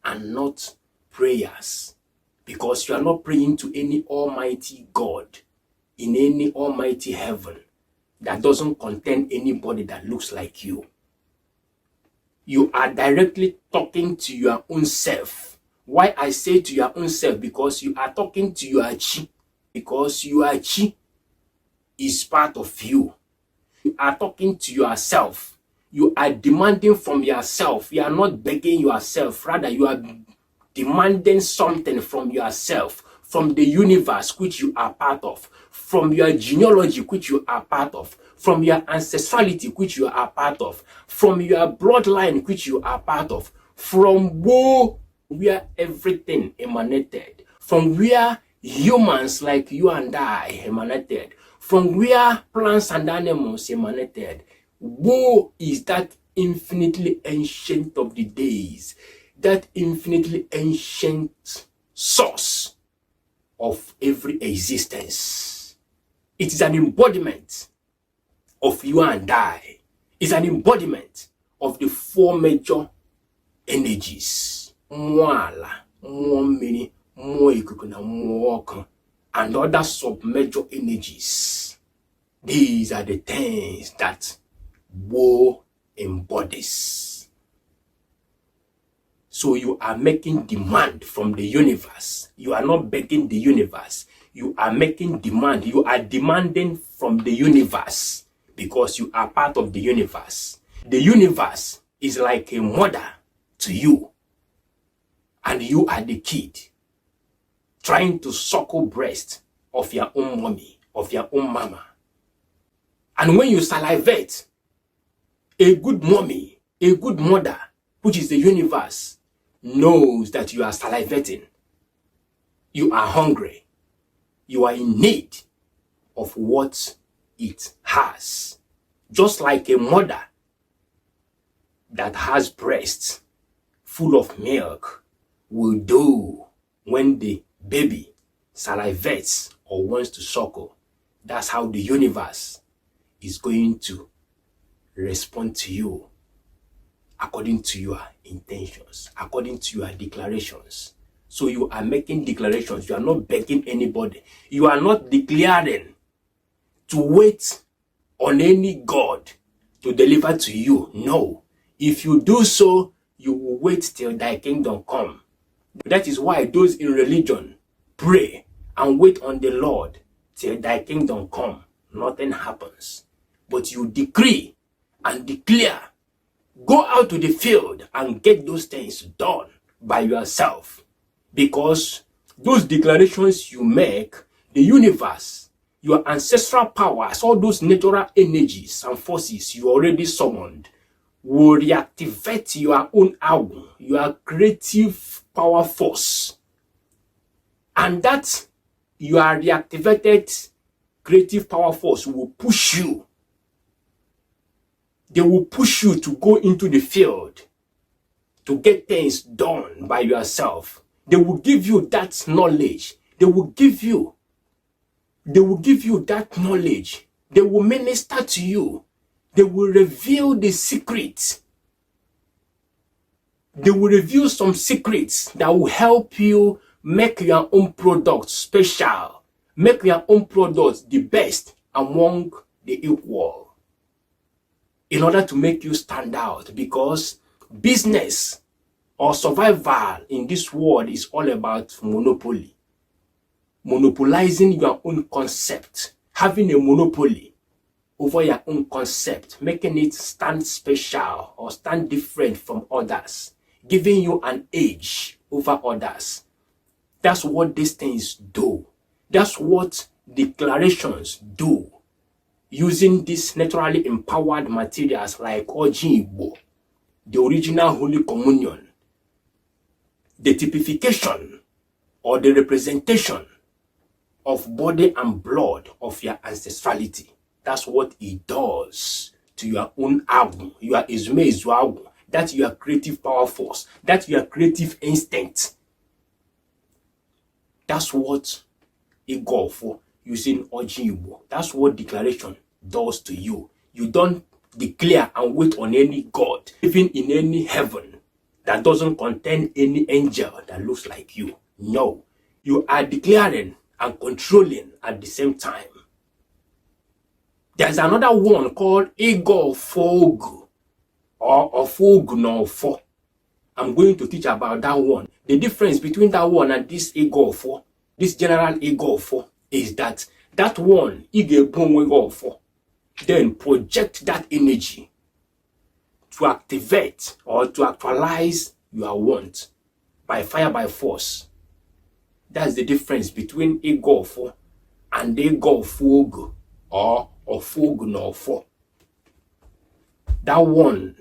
[SPEAKER 1] and not prayers, because you are not praying to any almighty God in any almighty heaven that doesn't contain anybody that looks like you. You are directly talking to your own self. Why I say to your own self? Because you are talking to your chi. Because your chi is part of you. You are talking to yourself. You are demanding from yourself. You are not begging yourself. Rather, you are demanding something from yourself, from the universe which you are part of, from your genealogy which you are part of, from your ancestrality which you are part of, from your bloodline which you are part of, from where everything emanated, from where humans like you and I emanated, from where plants and animals emanated. Wo is that infinitely ancient of the days, that infinitely ancient source of every existence. It is an embodiment of you and I. It's an embodiment of the four major energies. Mwala, Mwomini, Mwoikuku na Mwoku, and other sub-major energies. These are the things that Wo embodies. So you are making demand from the universe. You are not begging the universe. You are making demand. You are demanding from the universe, because you are part of the universe. The universe is like a mother to you, and you are the kid trying to suckle breast of your own mommy, of your own mama. And when you salivate, a good mommy, a good mother, which is the universe, knows that you are salivating. You are hungry. You are in need of what it has. Just like a mother that has breasts full of milk will do when the baby salivates or wants to suckle. That's how the universe is going to respond to you, according to your intentions, according to your declarations. So you are making declarations. You are not begging anybody. You are not declaring to wait on any God to deliver to you. No. If you do so, you will wait till thy kingdom come. That is why those in religion pray and wait on the Lord till thy kingdom come. Nothing happens. But you decree and declare. Go out to the field and get those things done by yourself. Because those declarations you make, the universe, your ancestral powers, all those natural energies and forces you already summoned, will reactivate your own awu, your creative power force. And that your reactivated creative power force will push you. They will push you to go into the field to get things done by yourself. They will give you that knowledge. They will give you They will give you that knowledge. They will minister to you. They will reveal the secrets. They will reveal some secrets that will help you make your own product special. Make your own product the best among the equal. In order to make you stand out, because business or survival in this world is all about monopoly. Monopolizing your own concept, having a monopoly over your own concept, making it stand special or stand different from others, giving you an edge over others. That's what these things do. That's what declarations do. Using these naturally empowered materials like Igbo, the original Holy Communion, the typification or the representation of body and blood of your ancestrality. That's what it does to your own Agu, your Izmezu Agu. That's your creative power force. That's your creative instinct. That's what it go for using Igbo. That's what declaration does to you. You don't declare and wait on any God, even in any heaven that doesn't contain any angel that looks like you. No, you are declaring and controlling at the same time. There's another one called Igbo Fogu or Ofogu no Fo. I'm going to teach about that one. The difference between that one and this Igbo Fo, this general Igbo Fo, is that one Igbo Fo then project that energy to activate or to actualize your want by fire, by force. That's the difference between Igbo Fo and Igbo Fogu or Ofogu no Fo. That one,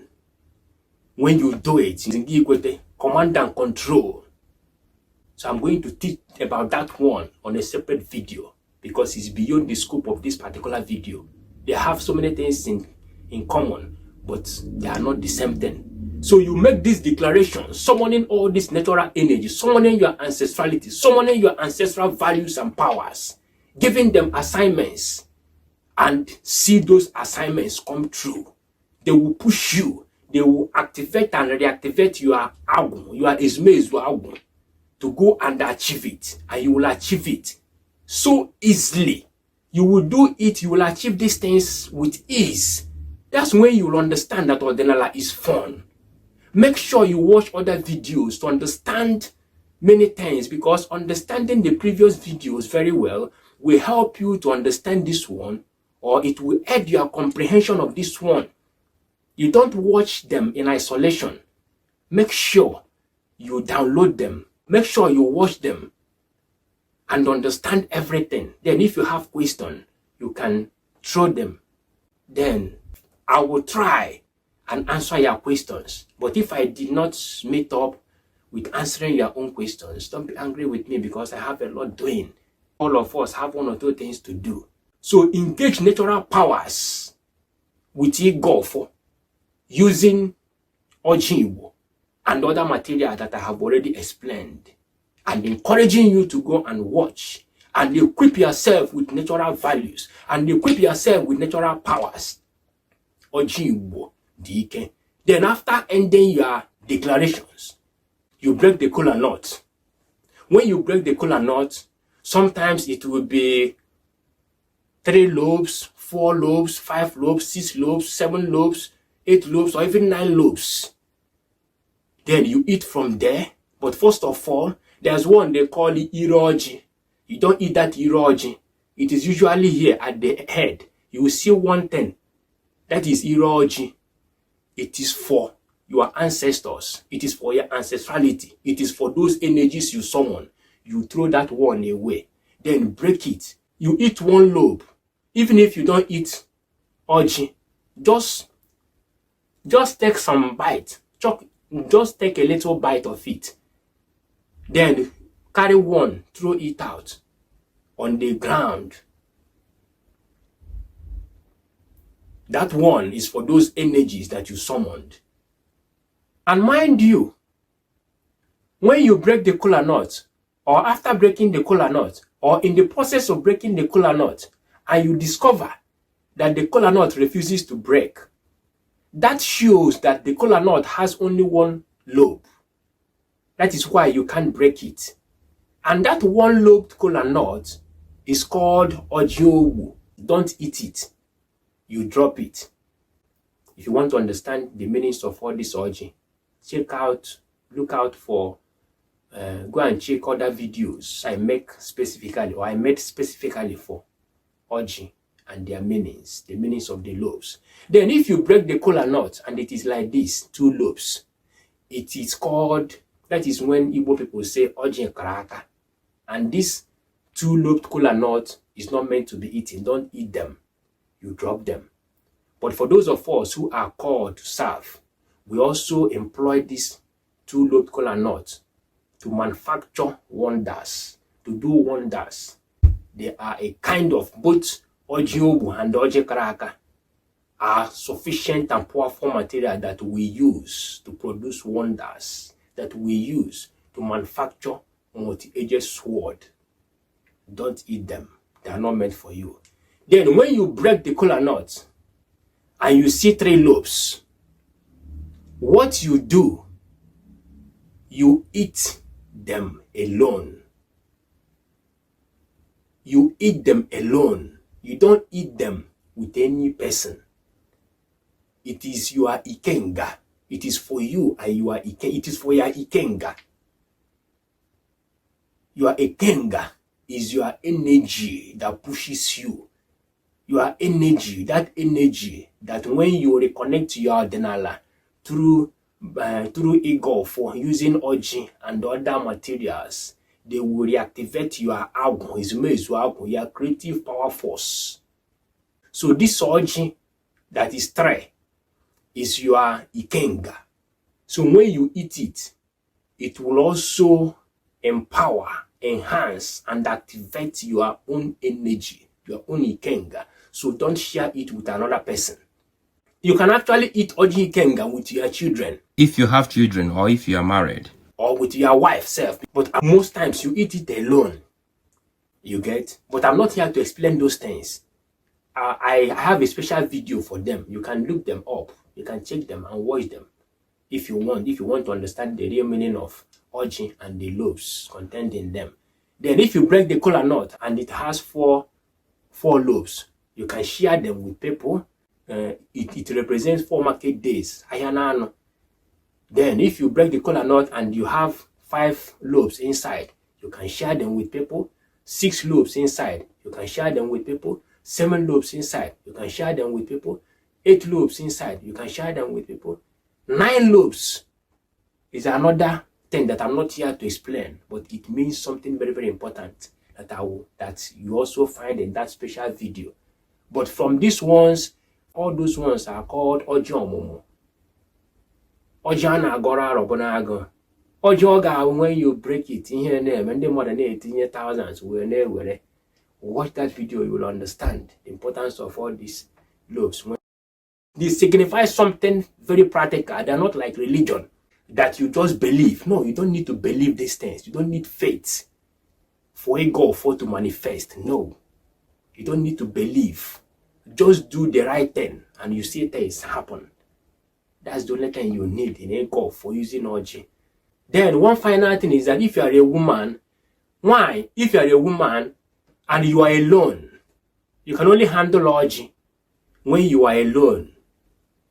[SPEAKER 1] when you do it, it's command and control. So I'm going to teach about that one on a separate video because it's beyond the scope of this particular video. They have so many things in common, but they are not the same thing. So you make this declaration, summoning all this natural energy, summoning your ancestrality, summoning your ancestral values and powers, giving them assignments, and see those assignments come true. They will push you. They will activate and reactivate your Agu, your Izmezu Agu, to go and achieve it. And you will achieve it so easily. You will do it, you will achieve these things with ease. That's when you will understand that Odinala is fun. Make sure you watch other videos to understand many things, because understanding the previous videos very well will help you to understand this one, or it will add your comprehension of this one. You don't watch them in isolation. Make sure you download them. Make sure you watch them and understand everything. Then if you have questions, you can throw them. Then I will try and answer your questions. But if I did not meet up with answering your own questions, don't be angry with me because I have a lot doing. All of us have one or two things to do. So engage natural powers with Igbo using Igbo and other material that I have already explained, and encouraging you to go and watch and equip yourself with natural values and equip yourself with natural powers. Igbo DK. Then after ending your declarations, you break the kola nut. When you break the kola nut, sometimes it will be 3 lobes, 4 lobes, 5 lobes, 6 lobes, 7 lobes, 8 lobes, or even 9 lobes. Then you eat from there. But first of all, there's one they call the iroji. You don't eat that iroji. It is usually here at the head. You will see one thing. That is iroji. It is for your ancestors. It is for your ancestrality. It is for those energies you summon. You throw that one away. Then break it. You eat 1 lobe. Even if you don't eat oji, just take some bite. Just take a little bite of it. Then carry one, throw it out on the ground. That one is for those energies that you summoned. And mind you, when you break the kola nut, or after breaking the kola nut, or in the process of breaking the kola nut, and you discover that the kola nut refuses to break, that shows that the kola nut has only one lobe. That is why you can't break it. And that one-lobed kola nut is called Ojiogbu. Don't eat it. You drop it. If you want to understand the meanings of all this Oji, look out for, go and check other videos I made specifically for Oji and their meanings, the meanings of the lobes. Then if you break the kola nut and it is like this, 2 lobes, it is called, that is when Igbo people say Oji Karaka. And this 2-lobed kola nut is not meant to be eaten. Don't eat them. You drop them. But for those of us who are called to serve, we also employ this 2-lobed kola nut to manufacture wonders, to do wonders. They are a kind of, both Ojiogbu and Oji Karaka are sufficient and powerful material that we use to produce wonders, that we use to manufacture multi-edged sword. Don't eat them. They are not meant for you. Then when you break the kola nut and you see 3 lobes, what you do, you eat them alone. You eat them alone. You don't eat them with any person. It is your ikenga. It is for you and your ikenga. It is for your ikenga. Your ikenga is your energy that pushes you. Your energy, that energy that when you reconnect to your Odinala through Igbo for using Oji and other materials, they will reactivate your Agun, your creative power force. So this Oji that is 3 is your ikenga. So when you eat it, it will also empower, enhance, and activate your own energy, your own ikenga. So don't share it with another person. You can actually eat Oji ikenga with your children.
[SPEAKER 2] If you have children or if you are married.
[SPEAKER 1] Or with your wife self. But most times you eat it alone. You get? But I'm not here to explain those things. I have a special video for them. You can look them up. You can check them and watch them if you want to understand the real meaning of Oji and the lobes contained in them. Then if you break the kola nut and it has four lobes, you can share them with people. It represents 4 market days. Ayanano. Then if you break the kola nut and you have 5 lobes inside, you can share them with people. 6 lobes inside, you can share them with people. 7 lobes inside, you can share them with people. 8 lobes inside, you can share them with people. 9 lobes is another thing that I'm not here to explain, but it means something very, very important that you also find in that special video. But from these ones, all those ones are called Oji Omumu. Oji Anagora Robonago. Oji Oga, when you break it in here name and the more than 18 thousands were watch that video, you will understand the importance of all these lobes. This signifies something very practical. They're not like religion that you just believe. No, you don't need to believe these things. You don't need faith for a God to manifest. No, you don't need to believe. Just do the right thing and you see things happen. That's the only thing you need in a God for using Oji. Then one final thing is that if you are a woman, if you are a woman and you are alone, you can only handle Oji when you are alone.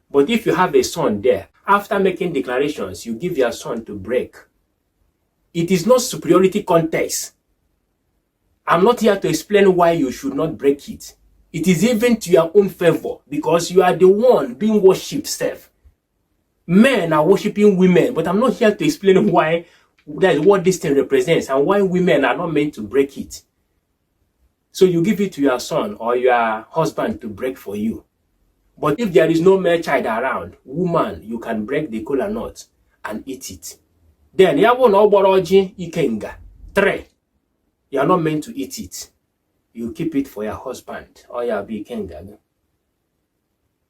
[SPEAKER 1] But if you have a son there, after making declarations, you give your son to break. It is not superiority context. I'm not here to explain why you should not break it. It is even to your own favor because you are the one being worshipped, self. Men are worshipping women, but I'm not here to explain why that is what this thing represents and why women are not meant to break it. So you give it to your son or your husband to break for you. But if there is no male child around, woman, you can break the kola nut and eat it. Then you have one Oji ikenga. 3. You are not meant to eat it. You keep it for your husband or your ikenga.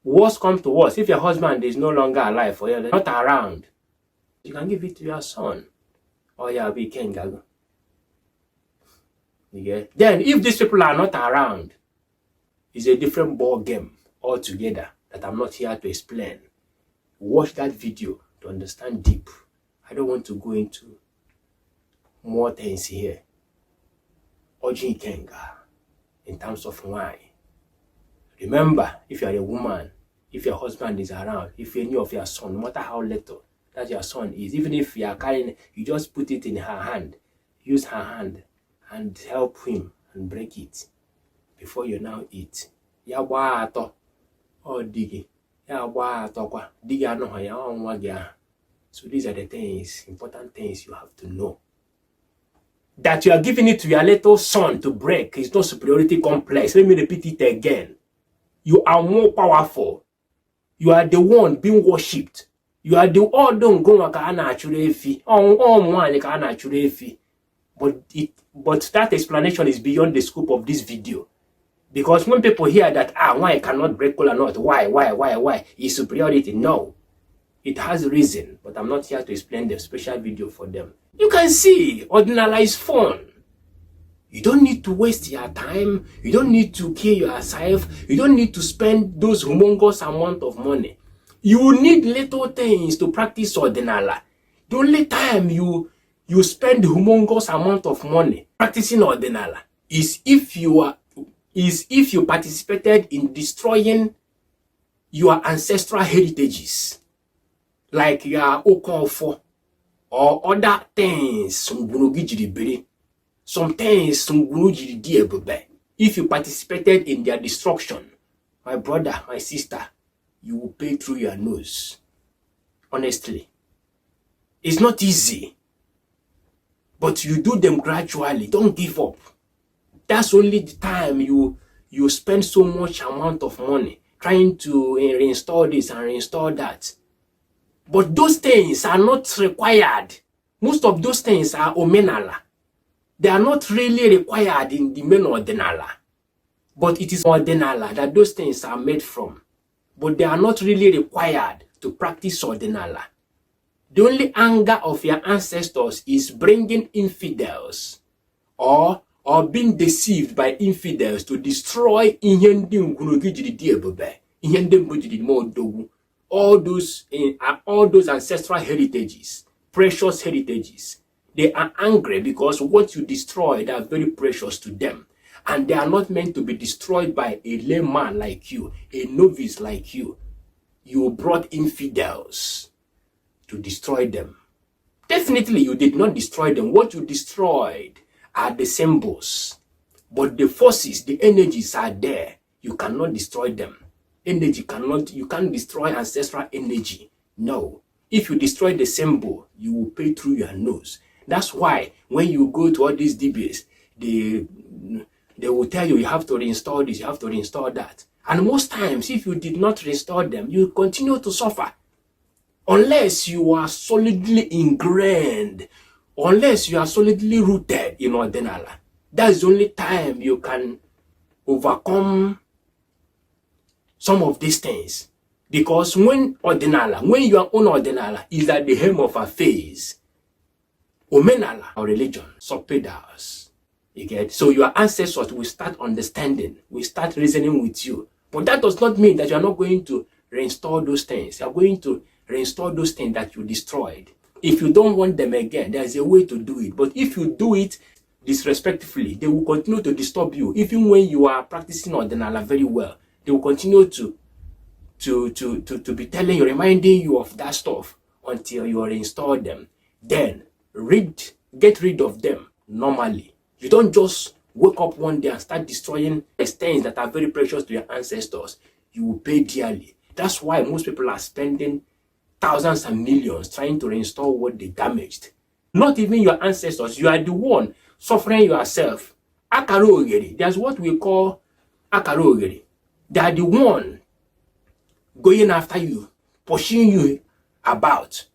[SPEAKER 1] Worst comes to worst, if your husband is no longer alive or you're not around, you can give it to your son or your ikenga. Okay? Then, if these people are not around, it's a different ball game altogether that I'm not here to explain. Watch that video to understand deep. I don't want to go into more things here. Oji Kenga, in terms of why. Remember, if you are a woman, if your husband is around, if any of your son, no matter how little that your son is, even if you are carrying, you just put it in her hand, use her hand and help him and break it before you now eat. Ya gba ato or digi. Ya gba ato kwa digi ano ya onwa gya. So these are the things, important things you have to know. That you are giving it to your little son to break is not superiority complex. Let me repeat it again. You are more powerful. You are the one being worshipped. You are the all don't go naturally fee. Naturally fee. But that explanation is beyond the scope of this video. Because when people hear that, why I cannot break cola nut, why? Is superiority? No. It has a reason, but I'm not here to explain the special video for them. You can see, Odinala is fun. You don't need to waste your time. You don't need to kill yourself. You don't need to spend those humongous amount of money. You need little things to practice Odinala. The only time you spend humongous amount of money practicing Odinala is if you participated in destroying your ancestral heritages, like your Okonfo or other things. Some things. If you participated in their destruction, my brother, my sister, you will pay through your nose. Honestly, it's not easy, but you do them gradually. Don't give up. That's only the time you spend so much amount of money trying to reinstall this and reinstall that. But those things are not required. Most of those things are Omenala. They are not really required in the main Odinala. But it is Odinala that those things are made from. But they are not really required to practice Odinala. The only anger of your ancestors is bringing infidels or being deceived by infidels to destroy all those ancestral heritages, precious heritages. They are angry because what you destroyed are very precious to them. And they are not meant to be destroyed by a layman like you, a novice like you. You brought infidels to destroy them. Definitely you did not destroy them. What you destroyed are the symbols. But the forces, the energies are there. You cannot destroy them. You can't destroy ancestral energy. No. If you destroy the symbol, you will pay through your nose. That's why when you go to all these debates, they will tell you have to reinstall this, you have to reinstall that. And most times, if you did not restore them, you continue to suffer. Unless you are solidly ingrained, unless you are solidly rooted in Odinala. That's the only time you can overcome some of these things. Because when your own Odinala is at the hem of affairs, Omenala, our religion, subpedas. You get? So your ancestors will start understanding, will start reasoning with you. But that does not mean that you are not going to reinstall those things. You are going to reinstall those things that you destroyed. If you don't want them again, there's a way to do it. But if you do it disrespectfully, they will continue to disturb you. Even when you are practicing Odinala very well, they will continue to be telling you, reminding you of that stuff until you reinstall them. Then get rid of them normally. You don't just wake up one day and start destroying things that are very precious to your ancestors. You will pay dearly. That's why most people are spending thousands and millions trying to reinstall what they damaged. Not even your ancestors. You are the one suffering yourself. Akaro ogeri. There's what we call akaro ogeri. They are the one going after you, pushing you about.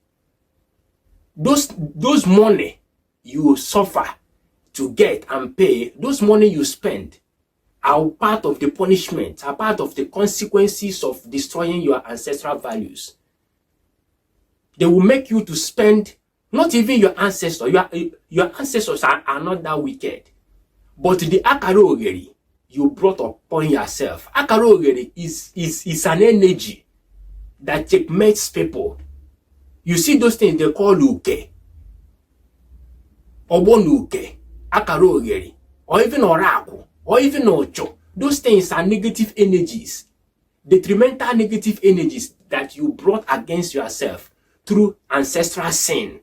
[SPEAKER 1] Those money you suffer to get and pay, those money you spend are part of the punishment, are part of the consequences of destroying your ancestral values. They will make you to spend, not even your ancestors. Your ancestors are not that wicked. But the akarogeri you brought upon yourself, akarogeri is an energy that checkmates people. You see those things they call uke, obonuke, akarogeri, or even oraku, or even ocho. Those things are negative energies, detrimental negative energies that you brought against yourself through ancestral sin.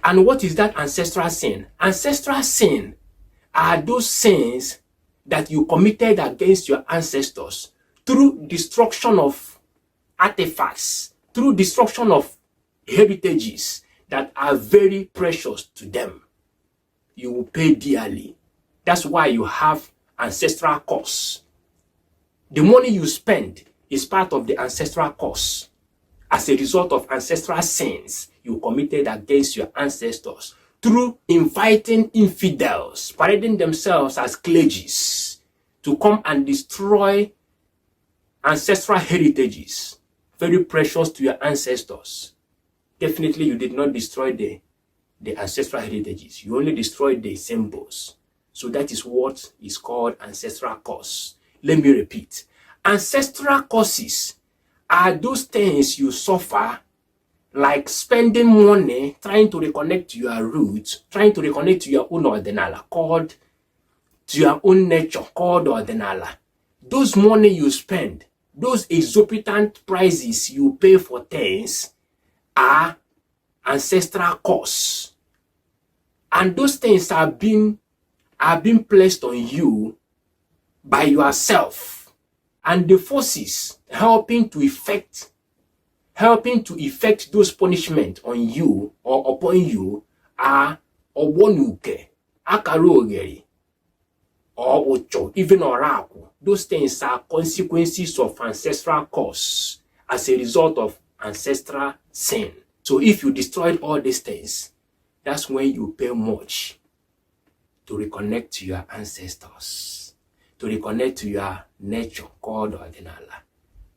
[SPEAKER 1] And what is that ancestral sin? Ancestral sin are those sins that you committed against your ancestors through destruction of artifacts, through destruction of heritages that are very precious to them. You will pay dearly. That's why you have ancestral curse. The money you spend is part of the ancestral curse as a result of ancestral sins you committed against your ancestors through inviting infidels, parading themselves as clergies to come and destroy ancestral heritages, very precious to your ancestors. Definitely you did not destroy the ancestral heritages. You only destroyed the symbols. So that is what is called ancestral curse. Let me repeat. Ancestral curses are those things you suffer, like spending money trying to reconnect to your roots, trying to reconnect to your own Odinala, to your own nature, called Odinala. Those money you spend, those exorbitant prices you pay for things are ancestral curse. And those things are being placed on you by yourself. And the forces helping to effect those punishment on you or upon you are obonuke, akarogeri, or ocho, even oraku. Those things are consequences of ancestral curse as a result of ancestral sin. So if you destroyed all these things, that's when you pay much to reconnect to your ancestors, to reconnect to your nature called Odinala.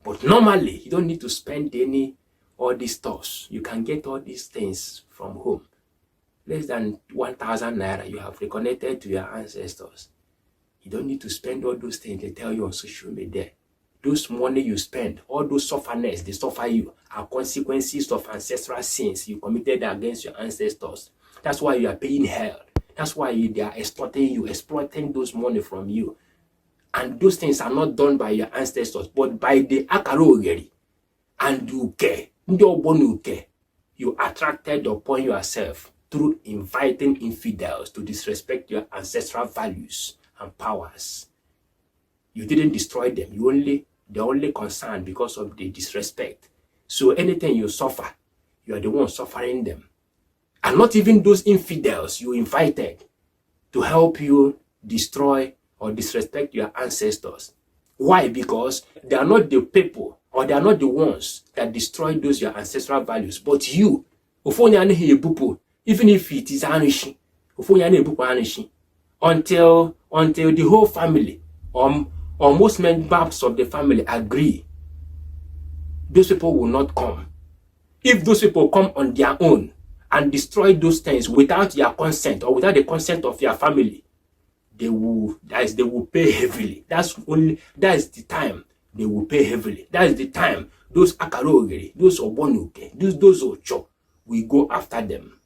[SPEAKER 1] But normally, you don't need to spend all these stuffs. You can get all these things from home. Less than 1,000 naira, you have reconnected to your ancestors. You don't need to spend all those things they tell you on social media. Those money you spend, all those sufferness they suffer you, are consequences of ancestral sins you committed against your ancestors. That's why you are paying hell. That's why they are exploiting you, exploiting those money from you. And those things are not done by your ancestors, but by the akarogeri. And you attracted upon yourself through inviting infidels to disrespect your ancestral values and powers. You didn't destroy them. They're only concerned because of the disrespect. So anything you suffer, you are the one suffering them. And not even those infidels you invited to help you destroy or disrespect your ancestors. Why? Because they are not the people, or they are not the ones that destroyed those your ancestral values, but you. Even if it is Anishi, until the whole family or most members of the family agree, those people will not come. If those people come on their own and destroy those things without your consent or without the consent of your family, they will pay heavily. That's the time they will pay heavily. That is the time those akarogeri, those obonuke, those ocho will go after them.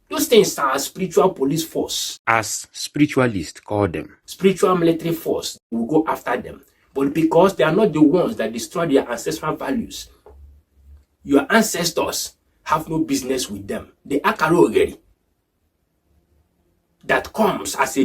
[SPEAKER 1] Those things are spiritual police force,
[SPEAKER 2] as spiritualists call them.
[SPEAKER 1] Spiritual military force will go after them. But because they are not the ones that destroy their ancestral values, your ancestors have no business with them. The akarogeri that comes as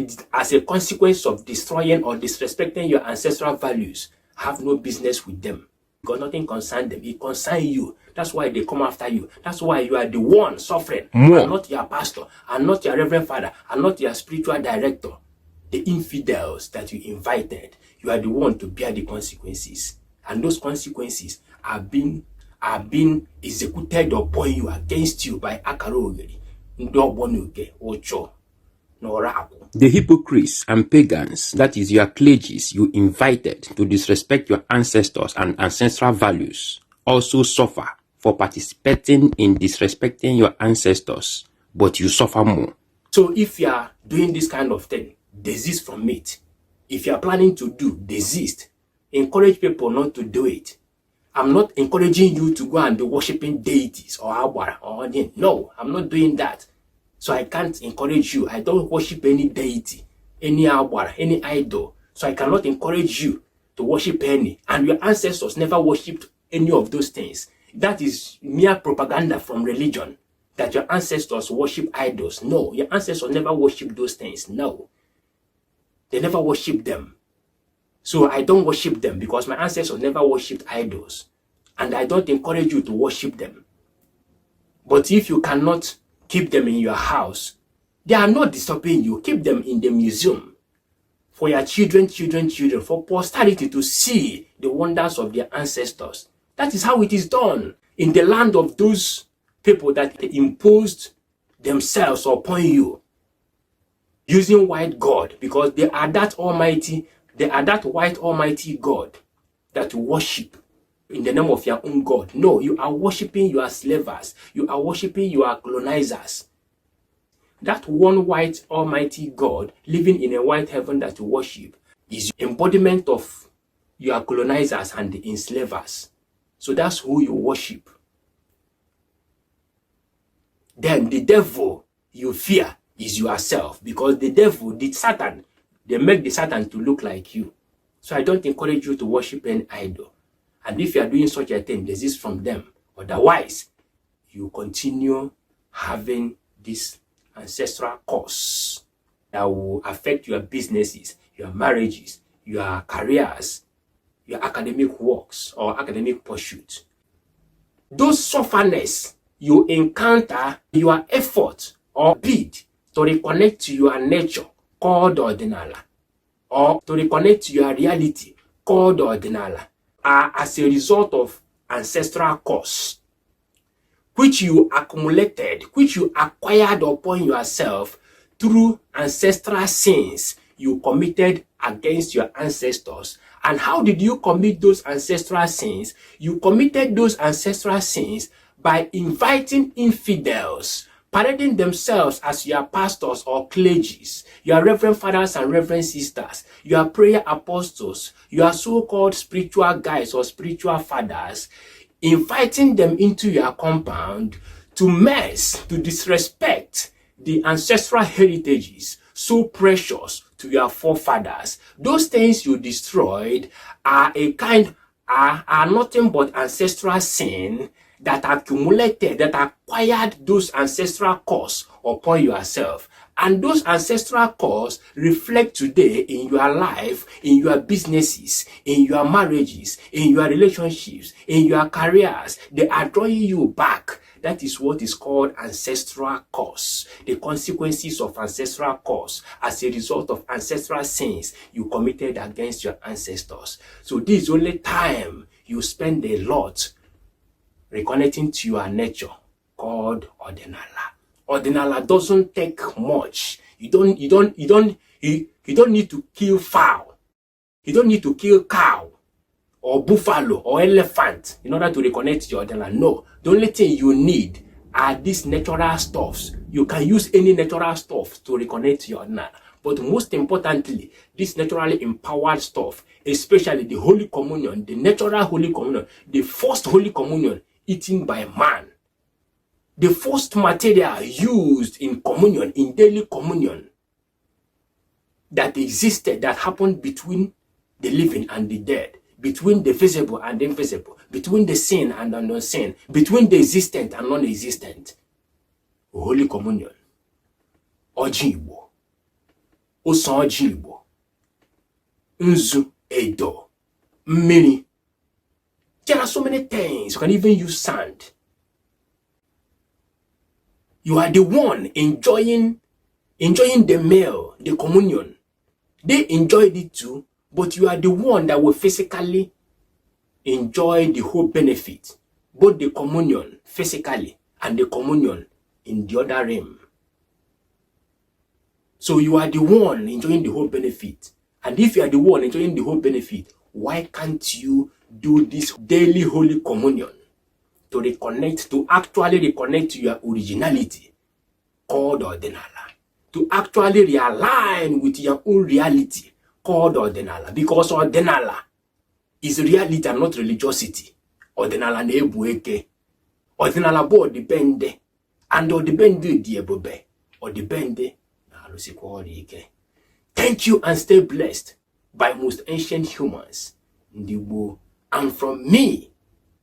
[SPEAKER 1] a consequence of destroying or disrespecting your ancestral values have no business with them. Because nothing concerns them. It concerns you. That's why they come after you. That's why you are the one suffering.
[SPEAKER 2] More.
[SPEAKER 1] And not your pastor, and not your reverend father, and not your spiritual director. The infidels that you invited, you are the one to bear the consequences. And those consequences are being executed upon you, against you, by akarogeri, ndobonuke, ocho, noraku.
[SPEAKER 2] The hypocrites and pagans, that is your clergies you invited to disrespect your ancestors and ancestral values, also suffer for participating in disrespecting your ancestors, but you suffer more.
[SPEAKER 1] So if you are doing this kind of thing, desist from it. If you are planning to do, desist. Encourage people not to do it. I'm not encouraging you to go and be worshiping deities or Abara or Odin. No, I'm not doing that. So I can't encourage you. I don't worship any deity, any Abara, any idol. So I cannot encourage you to worship any. And your ancestors never worshipped any of those things. That is mere propaganda from religion, that your ancestors worship idols. No, your ancestors never worshipped those things. No. They never worshipped them. So I don't worship them because my ancestors never worshipped idols. And I don't encourage you to worship them. But if you cannot keep them in your house, they are not disturbing you. Keep them in the museum for your children, for posterity to see the wonders of their ancestors. That is how it is done in the land of those people that imposed themselves upon you using white God, because they are that almighty, they are that white almighty God that you worship in the name of your own God. No, you are worshiping your slavers. You are worshiping your colonizers. That one white almighty God living in a white heaven that you worship is embodiment of your colonizers and the enslavers. So that's who you worship. Then the devil you fear is yourself, because the devil, the Satan, they make the Satan to look like you. So I don't encourage you to worship an idol. And if you are doing such a thing, desist from them. Otherwise, you continue having this ancestral curse that will affect your businesses, your marriages, your careers, your academic works or academic pursuits. Those sufferness you encounter, your effort or bid to reconnect to your nature called Odinala, or to reconnect to your reality called Odinala, are as a result of ancestral curse, which you accumulated, which you acquired upon yourself through ancestral sins you committed against your ancestors. And how did you commit those ancestral sins? You committed those ancestral sins by inviting infidels, parading themselves as your pastors or clergies, your reverend fathers and reverend sisters, your prayer apostles, your so-called spiritual guides or spiritual fathers, inviting them into your compound to mess, to disrespect the ancestral heritages so precious to your forefathers. Those things you destroyed are nothing but ancestral sin that accumulated, that acquired those ancestral curse upon yourself. And those ancestral curse reflect today in your life, in your businesses, in your marriages, in your relationships, in your careers. They are drawing you back. That is what is called ancestral curse. The consequences of ancestral curse as a result of ancestral sins you committed against your ancestors. So this is only time you spend a lot reconnecting to your nature called Odinala. Odinala doesn't take much. You don't need to kill fowl. You don't need to kill cow or buffalo or elephant in order to reconnect to your Odinala. No. The only thing you need are these natural stuffs. You can use any natural stuff to reconnect to your Odinala. But most importantly, this naturally empowered stuff, especially the Holy Communion, the natural Holy Communion, the first Holy Communion eaten by man, the first material used in communion, in daily communion, that existed, that happened between the living and the dead, between the visible and the invisible, between the seen and the unseen, between the existent and non-existent. Holy Communion. Igbo. Osan Igbo. Nzu Edo. Mmiri. There are so many things. You can even use sand. You are the one enjoying the meal, the communion. They enjoyed it too, but you are the one that will physically enjoy the whole benefit, both the communion physically and the communion in the other realm. So you are the one enjoying the whole benefit. And if you are the one enjoying the whole benefit, why can't you do this daily Holy Communion to reconnect, to actually reconnect to your originality called Odinala? to actually realign with your own reality called Odinala, because Odinala is reality and not religiosity. Odinala na-ebu eke. Odinala bụ ọdịbende, and ọdịbende dị ebube. Ọdịbende na-alụsikwa ọrụ ike. Thank you and stay blessed by most ancient humans, ndị Igbo, and from me,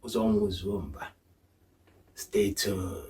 [SPEAKER 1] Uzomuzumba. Stay tuned.